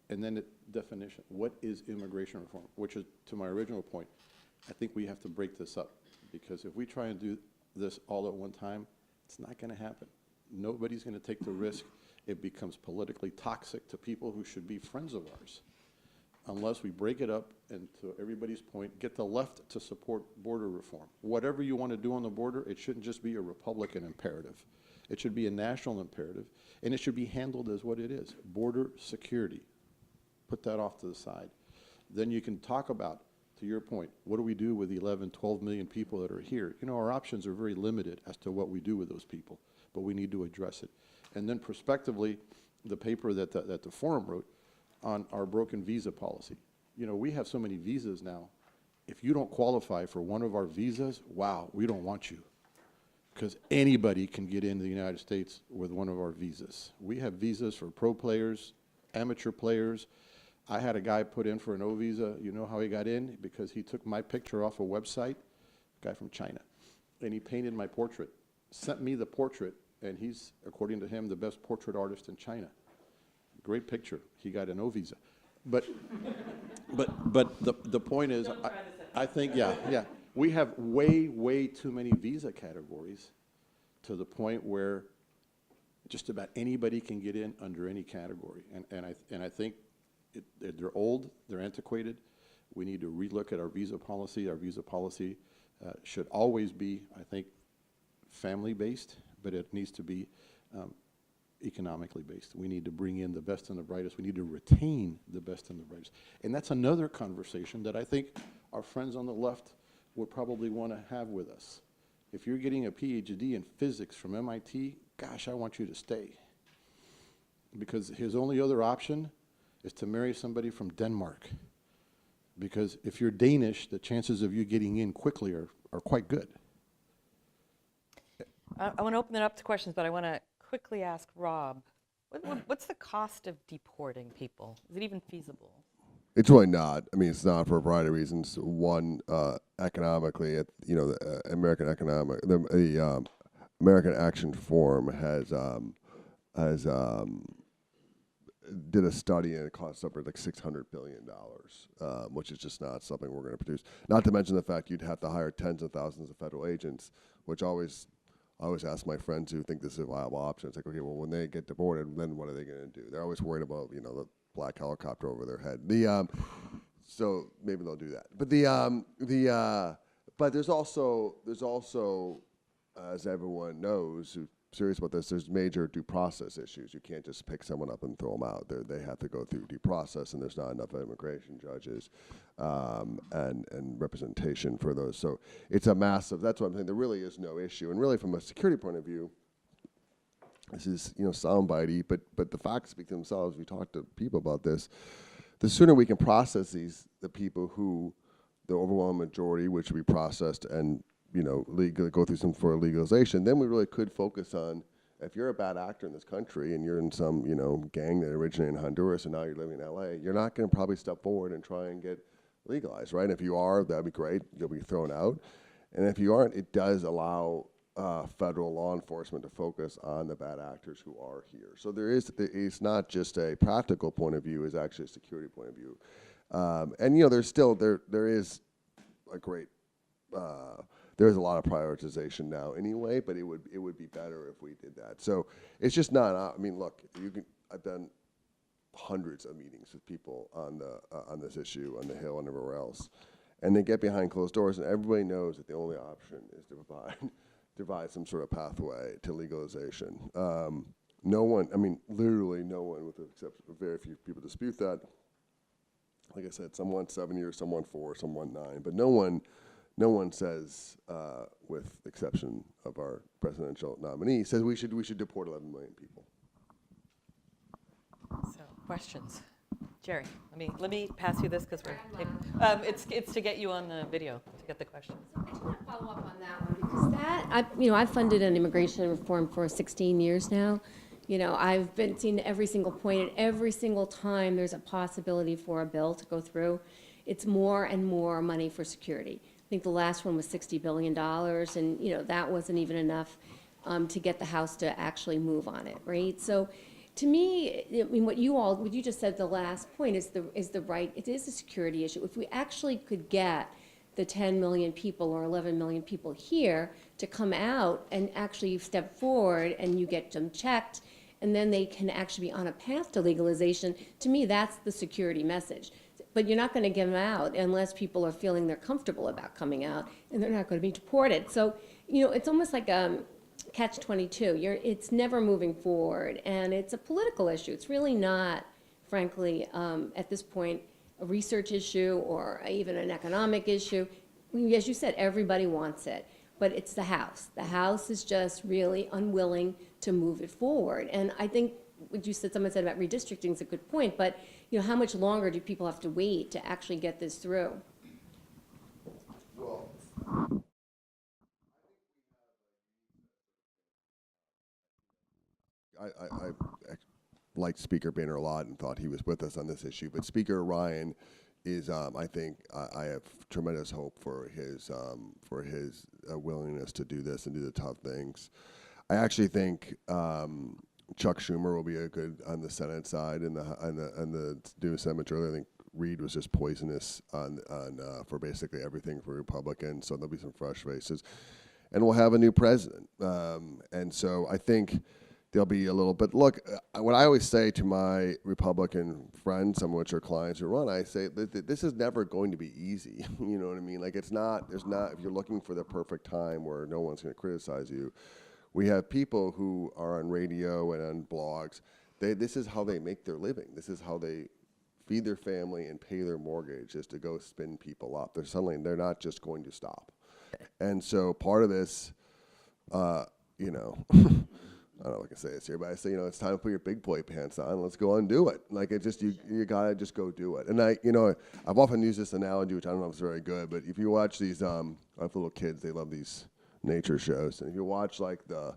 and then the definition. What is immigration reform? Which is, to my original point, I think we have to break this up, because if we try and do this all at one time, it's not going to happen. Nobody's going to take the risk. It becomes politically toxic to people who should be friends of ours, unless we break it up and, to everybody's point, get the left to support border reform. Whatever you want to do on the border, it shouldn't just be a Republican imperative. It should be a national imperative, and it should be handled as what it is, border security. Put that off to the side. Then you can talk about, to your point, what do we do with the 11, 12 million people that are here? Our options are very limited as to what we do with those people, but we need to address it. And then prospectively, the paper that the forum wrote on our broken visa policy. We have so many visas now. If you don't qualify for one of our visas, wow, we don't want you. Because anybody can get into the United States with one of our visas. We have visas for pro players, amateur players. I had a guy put in for an O visa. You know how he got in? Because he took my picture off a website, a guy from China, and he painted my portrait, sent me the portrait, and he's, according to him, the best portrait artist in China. Great picture. He got an O visa. But the point is, I think, yeah. We have way too many visa categories, to the point where just about anybody can get in under any category. And I think they're old, they're antiquated. We need to relook at our visa policy. Our visa policy should always be, I think, family-based, but it needs to be economically based. We need to bring in the best and the brightest. We need to retain the best and the brightest. And that's another conversation that I think our friends on the left would probably want to have with us. If you're getting a PhD in physics from MIT, gosh, I want you to stay. Because his only other option is to marry somebody from Denmark. Because if you're Danish, the chances of you getting in quickly are quite good. I want to open it up to questions, but I want to quickly ask Rob, what's the cost of deporting people? Is it even feasible? It's really not. I mean, it's not for a variety of reasons. One, economically, the American Action Forum has did a study, and it costs upwards like $600 billion, which is just not something we're going to produce. Not to mention the fact you'd have to hire tens of thousands of federal agents, which always I always ask my friends who think this is a viable option. It's like, okay, well, when they get deported, then what are they going to do? They're always worried about, you know, the black helicopter over their head. So maybe they'll do that. But but there's also, as everyone knows who's serious about this, there's major due process issues. You can't just pick someone up and throw them out. They have to go through due process, and there's not enough immigration judges and representation for those. So it's a massive. That's what I'm saying. There really is no issue, and really from a security point of view, this is, you know, soundbitey, but the facts speak to themselves. We talk to people about this. The sooner we can process the people who, the overwhelming majority, which we processed and, you know, go through some for legalization, then we really could focus on, if you're a bad actor in this country and you're in some, you know, gang that originated in Honduras and now you're living in LA, you're not going to probably step forward and try and get legalized, right? And if you are, that'd be great. You'll be thrown out. And if you aren't, it does allow federal law enforcement to focus on the bad actors who are here. So it's not just a practical point of view, it's actually a security point of view. And, you know, there's still, there is a great, there's a lot of prioritization now anyway, but it would be better if we did that. So it's just not, I mean, look, I've done hundreds of meetings with people on this issue, on the Hill and everywhere else. And they get behind closed doors, and everybody knows that the only option is to provide some sort of pathway to legalization. No one, I mean, literally no one, with the exception of very few people, dispute that. Like I said, some want 7 years, some want 4, some want 9, but no one says, with the exception of our presidential nominee, says we should deport 11 million people. So, questions? Jerry, let me pass you this because it's to get you on the video to get the questions. So I want to follow up on that one because I've funded an immigration reform for 16 years now. You know, I've seen every single point, and every single time there's a possibility for a bill to go through, it's more and more money for security. I think the last one was $60 billion, and you know that wasn't even enough to get the House to actually move on it, right? So, to me, I mean, what you just said, the last point is the right. It is a security issue. If we actually could get the 10 million people or 11 million people here to come out and actually step forward, and you get them checked, and then they can actually be on a path to legalization. To me, that's the security message. But you're not going to get them out unless people are feeling they're comfortable about coming out, and they're not going to be deported. So, you know, it's almost like catch-22. It's never moving forward, and it's a political issue. It's really not, frankly, at this point, a research issue or even an economic issue. As you said, everybody wants it, but it's the House. The House is just really unwilling to move it forward. And I think what you said, someone said about redistricting is a good point, but you know, how much longer do people have to wait to actually get this through? Well, I liked Speaker Boehner a lot and thought he was with us on this issue, but Speaker Ryan is, I think, I have tremendous hope for his willingness to do this and do the tough things. I actually think Chuck Schumer will be a good on the Senate side and the new Senate majority. I think Reid was just poisonous for basically everything for Republicans, so there'll be some fresh faces, and we'll have a new president. And so I think there'll be a little bit. Look, what I always say to my Republican friends, some of which are clients who run, I say that this is never going to be easy. You know what I mean? Like it's not. There's not. If you're looking for the perfect time where no one's going to criticize you, we have people who are on radio and on blogs. This is how they make their living. This is how they feed their family and pay their mortgage, is to go spin people up. They're not just going to stop. And so part of this, you know. I don't know if I can say this here, but I say, you know, it's time to put your big boy pants on. Let's go and do it. Like it just, you gotta just go do it. And I've often used this analogy, which I don't know if it's very good, but if you watch these, I have little kids, they love these nature shows. And if you watch like the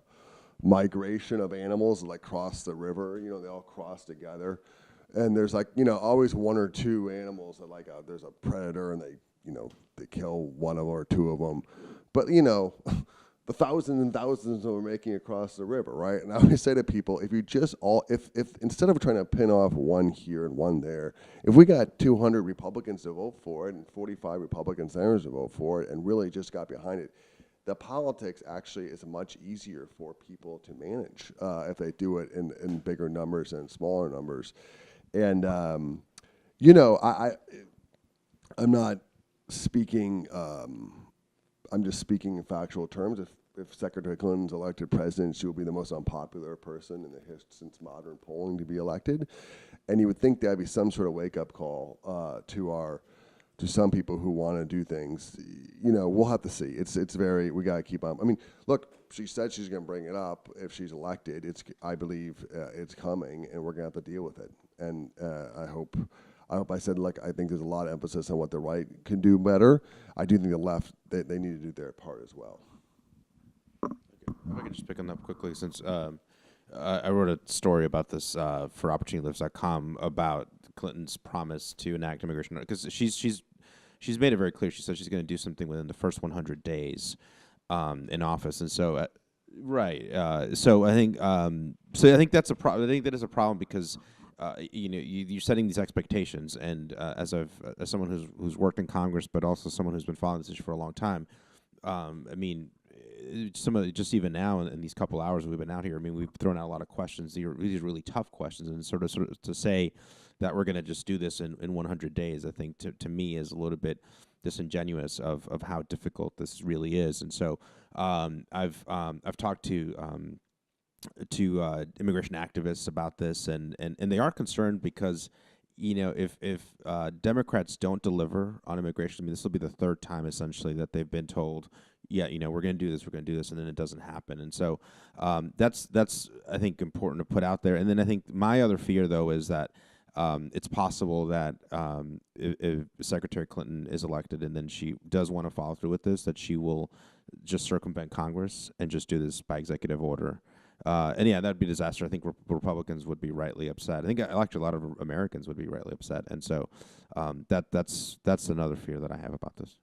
migration of animals that like cross the river, you know, they all cross together. And there's like, you know, always one or two animals that like, there's a predator and they kill one of them or two of them. But, you know, the thousands and thousands that we're making across the river, right? And I always say to people, if you just if instead of trying to pin off one here and one there, if we got 200 Republicans to vote for it and 45 Republican senators to vote for it and really just got behind it, the politics actually is much easier for people to manage if they do it in bigger numbers and smaller numbers. And, you know, I'm not speaking, I'm just speaking in factual terms. If Secretary Clinton's elected president, she will be the most unpopular person in the since modern polling to be elected. And you would think there'd be some sort of wake-up call to some people who want to do things. You know, we'll have to see. We got to keep on. I mean, look, she said she's going to bring it up if she's elected. I believe it's coming, and we're going to have to deal with it. And I hope I said, like, I think there's a lot of emphasis on what the right can do better. I do think the left, they need to do their part as well. If I could just pick on that quickly, since I wrote a story about this for OpportunityLives.com about Clinton's promise to enact immigration, because she's made it very clear. She said she's going to do something within the first 100 days in office, and so so I think that's a problem. I think that is a problem because you know you're setting these expectations, and as someone who's worked in Congress, but also someone who's been following this issue for a long time, I mean. Just even now in these couple hours we've been out here, I mean, we've thrown out a lot of questions. These are really tough questions, and sort of to say that we're going to just do this in 100 days, I think to me is a little bit disingenuous of how difficult this really is. And so I've talked to immigration activists about this, and they are concerned because, you know, if Democrats don't deliver on immigration, I mean, this will be the third time essentially that they've been told, yeah, you know, we're going to do this, and then it doesn't happen. And so that's I think important to put out there. And then I think my other fear, though, is that it's possible that if Secretary Clinton is elected and then she does want to follow through with this, that she will just circumvent Congress and just do this by executive order. And yeah, that'd be a disaster. I think Republicans would be rightly upset. I think actually a lot of Americans would be rightly upset. And so that's another fear that I have about this.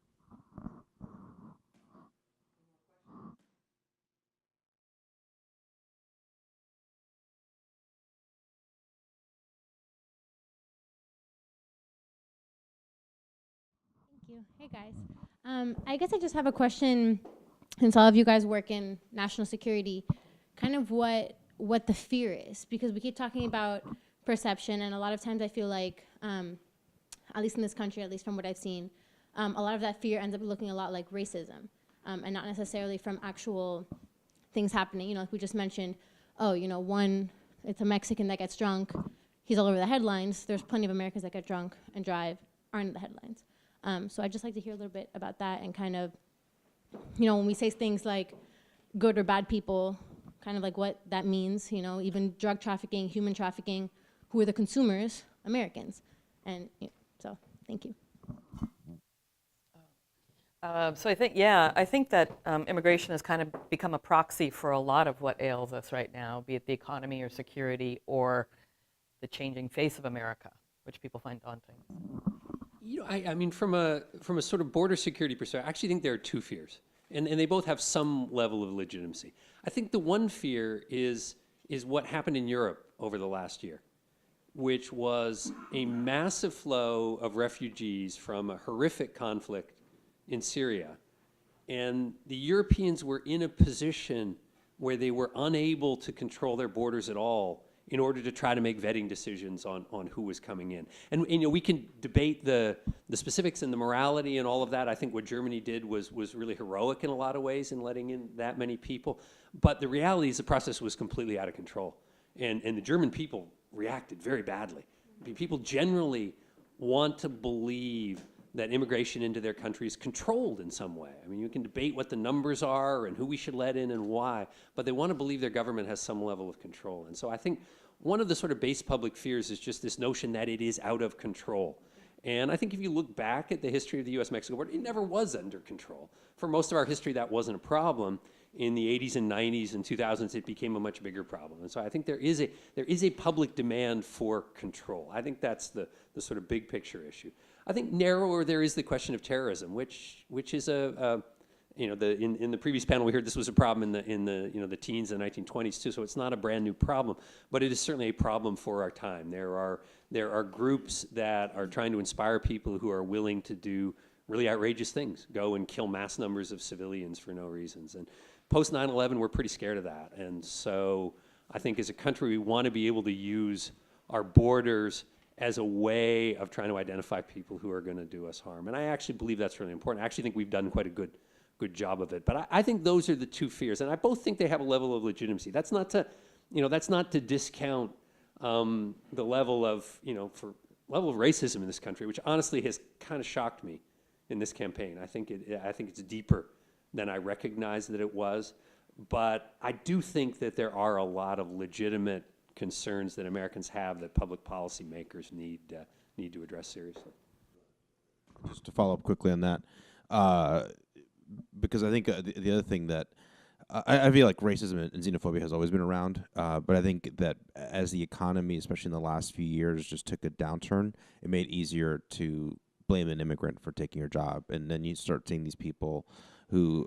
Thank you. Hey, guys. I guess I just have a question, since all of you guys work in national security, kind of what the fear is, because we keep talking about perception, and a lot of times I feel like, at least in this country, at least from what I've seen, a lot of that fear ends up looking a lot like racism, and not necessarily from actual things happening. You know, like we just mentioned, oh, you know, it's a Mexican that gets drunk, he's all over the headlines. There's plenty of Americans that get drunk and drive, aren't in the headlines. So I'd just like to hear a little bit about that, and kind of, you know, when we say things like good or bad people, kind of like what that means, you know, even drug trafficking, human trafficking, who are the consumers? Americans. And you know, so thank you. So I think that immigration has kind of become a proxy for a lot of what ails us right now, be it the economy or security or the changing face of America, which people find daunting. You know, I mean, from a sort of border security perspective, I actually think there are two fears, and they both have some level of legitimacy. I think the one fear is what happened in Europe over the last year, which was a massive flow of refugees from a horrific conflict in Syria. And the Europeans were in a position where they were unable to control their borders at all in order to try to make vetting decisions on who was coming in. And you know, we can debate the specifics and the morality and all of that. I think what Germany did was really heroic in a lot of ways in letting in that many people. But the reality is the process was completely out of control. And the German people reacted very badly. I mean, people generally want to believe that immigration into their country is controlled in some way. I mean, you can debate what the numbers are and who we should let in and why, but they want to believe their government has some level of control. And so I think one of the sort of base public fears is just this notion that it is out of control. And I think if you look back at the history of the US-Mexico border, it never was under control. For most of our history, that wasn't a problem. In the 80s and 90s and 2000s, it became a much bigger problem. And so I think there is a public demand for control. I think that's the sort of big picture issue. I think narrower, there is the question of terrorism, which is you know, in the previous panel we heard this was a problem in the you know, the teens and 1920s too. So it's not a brand new problem, but it is certainly a problem for our time. There are groups that are trying to inspire people who are willing to do really outrageous things, go and kill mass numbers of civilians for no reasons. And post 9/11, we're pretty scared of that. And so I think as a country, we want to be able to use our borders as a way of trying to identify people who are going to do us harm. And I actually believe that's really important. I actually think we've done quite a good job of it. But I think those are the two fears. And I both think they have a level of legitimacy. That's not to, that's not to discount the level of, level of racism in this country, which honestly has kind of shocked me in this campaign. I think it's deeper than I recognized that it was. But I do think that there are a lot of legitimate concerns that Americans have that public policy makers need to address seriously. Just to follow up quickly on that, because I think the other thing that I feel like racism and xenophobia has always been around, but I think that as the economy, especially in the last few years, just took a downturn, it made it easier to blame an immigrant for taking your job. And then you start seeing these people who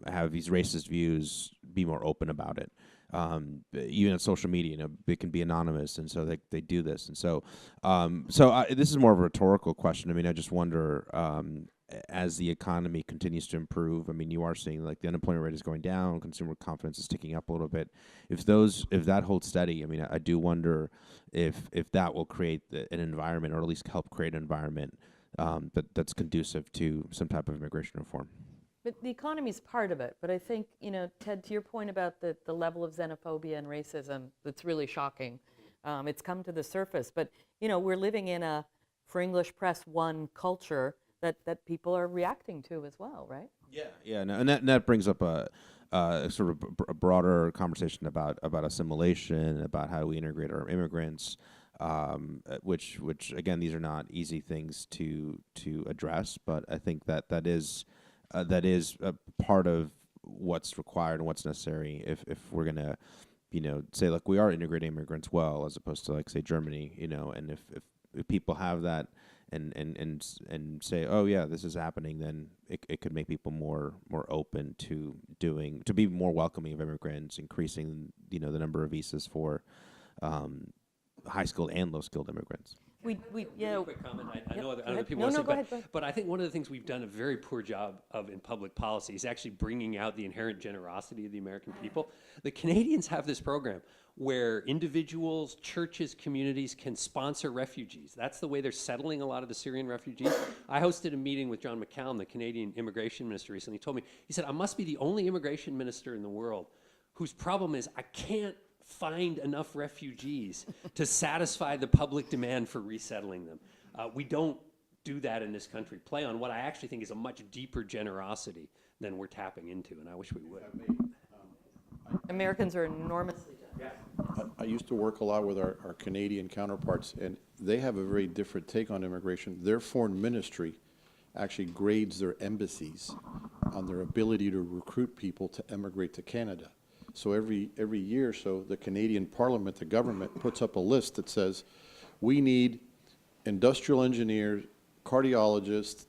have these racist views be more open about it. Even on social media, they can be anonymous, and so they do this. And so, this is more of a rhetorical question. I mean, I just wonder, as the economy continues to improve, I mean, you are seeing like the unemployment rate is going down, consumer confidence is ticking up a little bit. If that holds steady, I mean, I do wonder if that will create an environment, or at least help create an environment that's conducive to some type of immigration reform. But the economy is part of it. But I think, Ted, to your point about the level of xenophobia and racism, that's really shocking. It's come to the surface. But, we're living in a, for English Press One culture that people are reacting to as well, right? Yeah, no, and that brings up a sort of a broader conversation about assimilation, about how we integrate our immigrants, which again, these are not easy things to address, but I think that is a part of what's required and what's necessary if we're gonna, say like we are integrating immigrants well, as opposed to like say Germany, and if people have that and say, oh yeah, this is happening, then it could make people more open to be more welcoming of immigrants, increasing the number of visas for high skilled and low skilled immigrants. We Quick comment. I know other ahead. people No, want go to say, ahead. but I think one of the things we've done a very poor job of in public policy is actually bringing out the inherent generosity of the American people. The Canadians have this program where individuals, churches, communities can sponsor refugees. That's the way they're settling a lot of the Syrian refugees. I hosted a meeting with John McCallum, the Canadian immigration minister, recently. He told me, he said, I must be the only immigration minister in the world whose problem is I can't find enough refugees to satisfy the public demand for resettling them. We don't do that in this country. Play on what I actually think is a much deeper generosity than we're tapping into, and I wish we would. Americans are enormously generous. I used to work a lot with our Canadian counterparts, and they have a very different take on immigration. Their foreign ministry actually grades their embassies on their ability to recruit people to emigrate to Canada. So every year or so, the Canadian Parliament, the government, puts up a list that says, we need industrial engineers, cardiologists,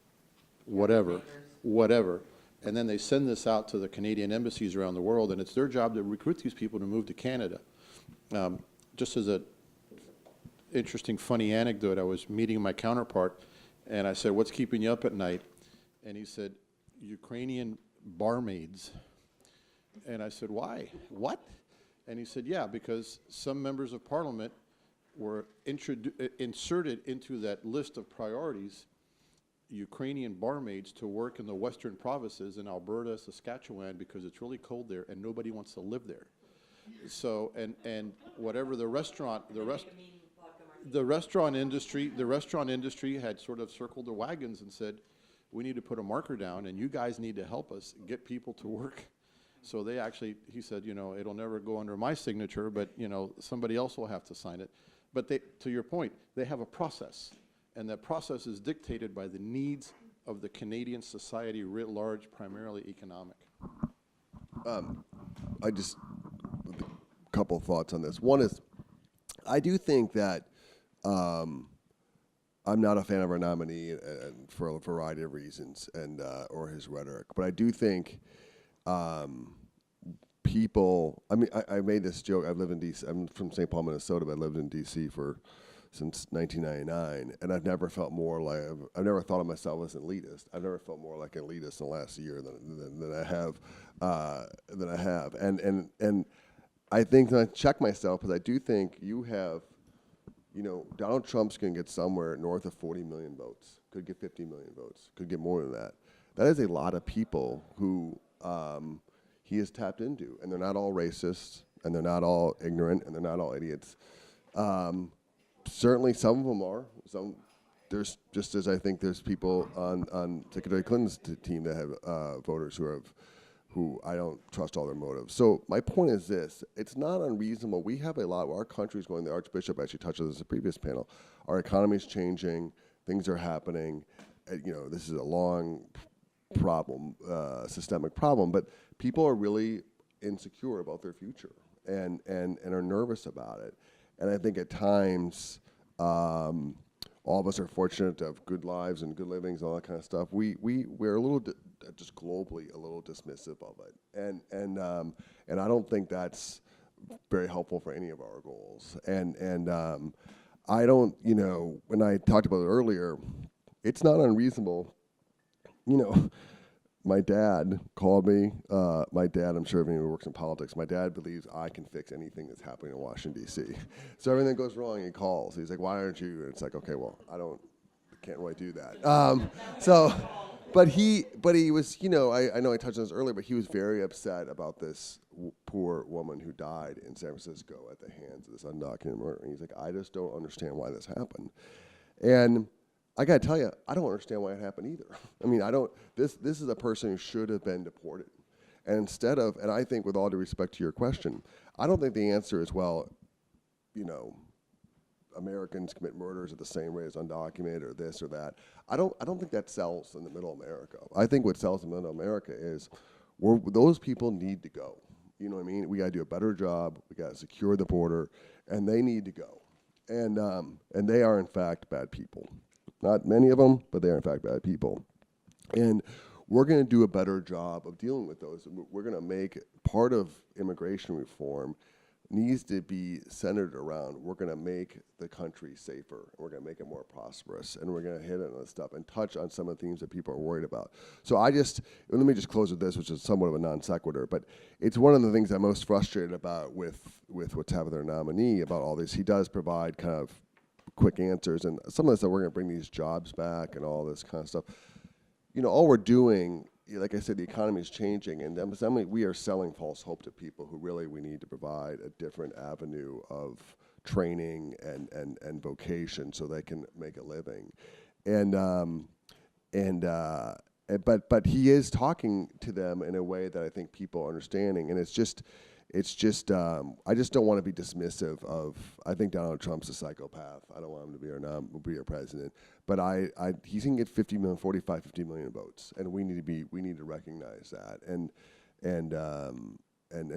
whatever. And then they send this out to the Canadian embassies around the world, and it's their job to recruit these people to move to Canada. Just as an interesting, funny anecdote, I was meeting my counterpart, and I said, what's keeping you up at night? And he said, Ukrainian barmaids. And I said, why? What? And he said, yeah, because some members of parliament were inserted into that list of priorities, Ukrainian barmaids to work in the western provinces in Alberta, Saskatchewan, because it's really cold there and nobody wants to live there. So, and whatever the restaurant industry had sort of circled the wagons and said, we need to put a marker down and you guys need to help us get people to work. So they actually, he said, it'll never go under my signature, but, somebody else will have to sign it. But to your point, they have a process, and that process is dictated by the needs of the Canadian society writ large, primarily economic. A couple of thoughts on this. One is, I do think that I'm not a fan of our nominee for a variety of reasons, and or his rhetoric, but I do think people, I mean, I made this joke. I've lived in D.C. I'm from St. Paul, Minnesota, but I lived in D.C. for since 1999, and I've never felt more like I've never thought of myself as an elitist. I've never felt more like an elitist in the last year than I have. And I think that I check myself because I do think you have, Donald Trump's going to get somewhere north of 40 million votes. Could get 50 million votes. Could get more than that. That is a lot of people who he has tapped into, and they're not all racist, and they're not all ignorant, and they're not all idiots. Certainly, some of them are. There's just as I think there's people on Secretary Clinton's team that have voters who I don't trust all their motives. So my point is this: it's not unreasonable. We have a lot. Our country's going. The Archbishop actually touched on this in the previous panel. Our economy is changing. Things are happening. This is a long problem, systemic problem. But people are really insecure about their future and are nervous about it. And I think at times, all of us are fortunate to have good lives and good livings and all that kind of stuff. We're a little, just globally, a little dismissive of it. And I don't think that's very helpful for any of our goals. And I don't, when I talked about it earlier, it's not unreasonable. My dad called me. My dad, I'm sure if anyone who works in politics, my dad believes I can fix anything that's happening in Washington, D.C. So everything goes wrong, he calls. He's like, why aren't you? And it's like, okay, well, can't really do that. But he was, I know I touched on this earlier, but he was very upset about this poor woman who died in San Francisco at the hands of this undocumented murder. And he's like, I just don't understand why this happened. And I got to tell you, I don't understand why it happened either. I mean, this is a person who should have been deported. And instead of, and I think with all due respect to your question, I don't think the answer is, well, Americans commit murders at the same rate as undocumented or this or that. I don't think that sells in the middle America. I think what sells in the middle America is those people need to go. You know what I mean? We got to do a better job. We got to secure the border, and they need to go. And they are, in fact, bad people. Not many of them, but they are in fact bad people. And we're going to do a better job of dealing with those. We're going to make part of immigration reform needs to be centered around, we're going to make the country safer, and we're going to make it more prosperous, and we're going to hit on this stuff and touch on some of the themes that people are worried about. So let me just close with this, which is somewhat of a non sequitur, but it's one of the things I'm most frustrated about with what's happened with our nominee about all this. He does provide kind of quick answers, and some of this that we're going to bring these jobs back and all this kind of stuff. All we're doing, like I said, the economy is changing, and we are selling false hope to people who really we need to provide a different avenue of training and vocation so they can make a living. But he is talking to them in a way that I think people are understanding, and it's just I just don't want to be dismissive of. I think Donald Trump's a psychopath. I don't want him to be our president. But he's going to get 50 million votes, and we need to recognize that and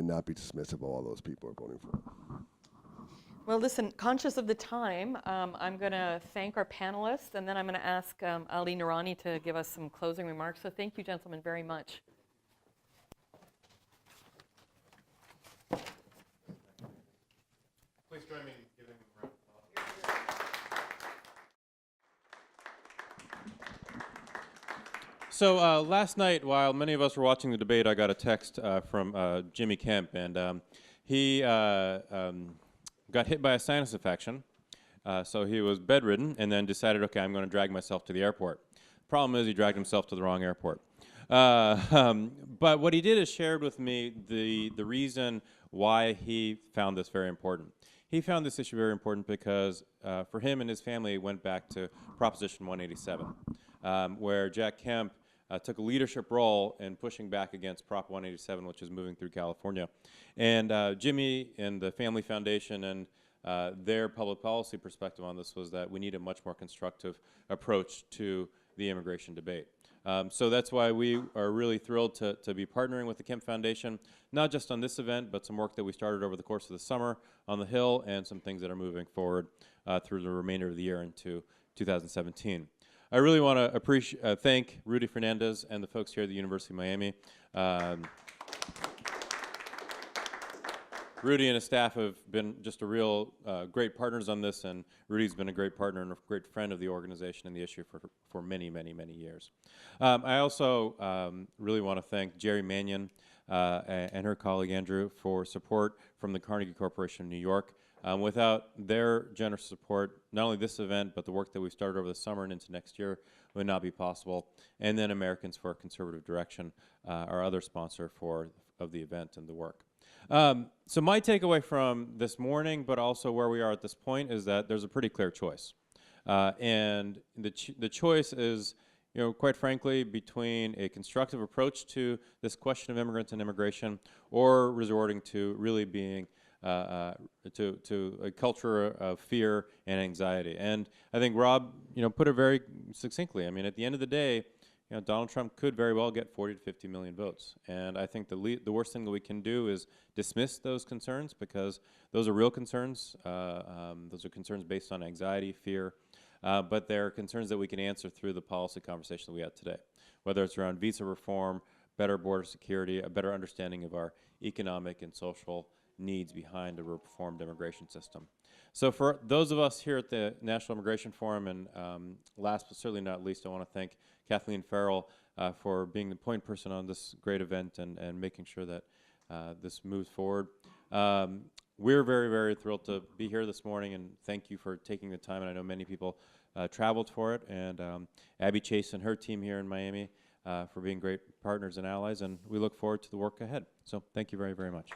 not be dismissive of all those people who are voting for him. Well, listen, conscious of the time, I'm going to thank our panelists, and then I'm going to ask Ali Noorani to give us some closing remarks. So thank you, gentlemen, very much. Please join me in giving them a round of applause. So last night, while many of us were watching the debate, I got a text from Jimmy Kemp, and he got hit by a sinus infection. So he was bedridden, and then decided, okay, I'm going to drag myself to the airport. Problem is, he dragged himself to the wrong airport. But what he did is shared with me the reason why he found this very important. He found this issue very important because for him and his family, it went back to Proposition 187, where Jack Kemp took a leadership role in pushing back against Prop 187, which is moving through California. And Jimmy and the Family Foundation and their public policy perspective on this was that we need a much more constructive approach to the immigration debate. So that's why we are really thrilled to be partnering with the Kemp Foundation, not just on this event, but some work that we started over the course of the summer on the Hill and some things that are moving forward through the remainder of the year into 2017. I really want to thank Rudy Fernandez and the folks here at the University of Miami. Rudy and his staff have been just a real great partners on this, and Rudy's been a great partner and a great friend of the organization and the issue for many, many, many years. I also really want to thank Jerry Mannion and her colleague Andrew for support from the Carnegie Corporation of New York. Without their generous support, not only this event, but the work that we've started over the summer and into next year would not be possible. And then Americans for Conservative Direction, our other sponsor of the event and the work. So my takeaway from this morning, but also where we are at this point, is that there's a pretty clear choice. And the choice is, quite frankly, between a constructive approach to this question of immigrants and immigration, or resorting to really being to a culture of fear and anxiety. And I think Rob, put it very succinctly. I mean, at the end of the day, Donald Trump could very well get 40 to 50 million votes. And I think the worst thing that we can do is dismiss those concerns, because those are real concerns. Those are concerns based on anxiety, fear, but they're concerns that we can answer through the policy conversation that we had today, whether it's around visa reform, better border security, a better understanding of our economic and social needs behind a reformed immigration system. So for those of us here at the National Immigration Forum, and last but certainly not least, I want to thank Kathleen Farrell for being the point person on this great event and making sure that this moves forward. We're very, very thrilled to be here this morning, and thank you for taking the time. And I know many people traveled for it, and Abby Chase and her team here in Miami for being great partners and allies, and we look forward to the work ahead. So thank you very, very much.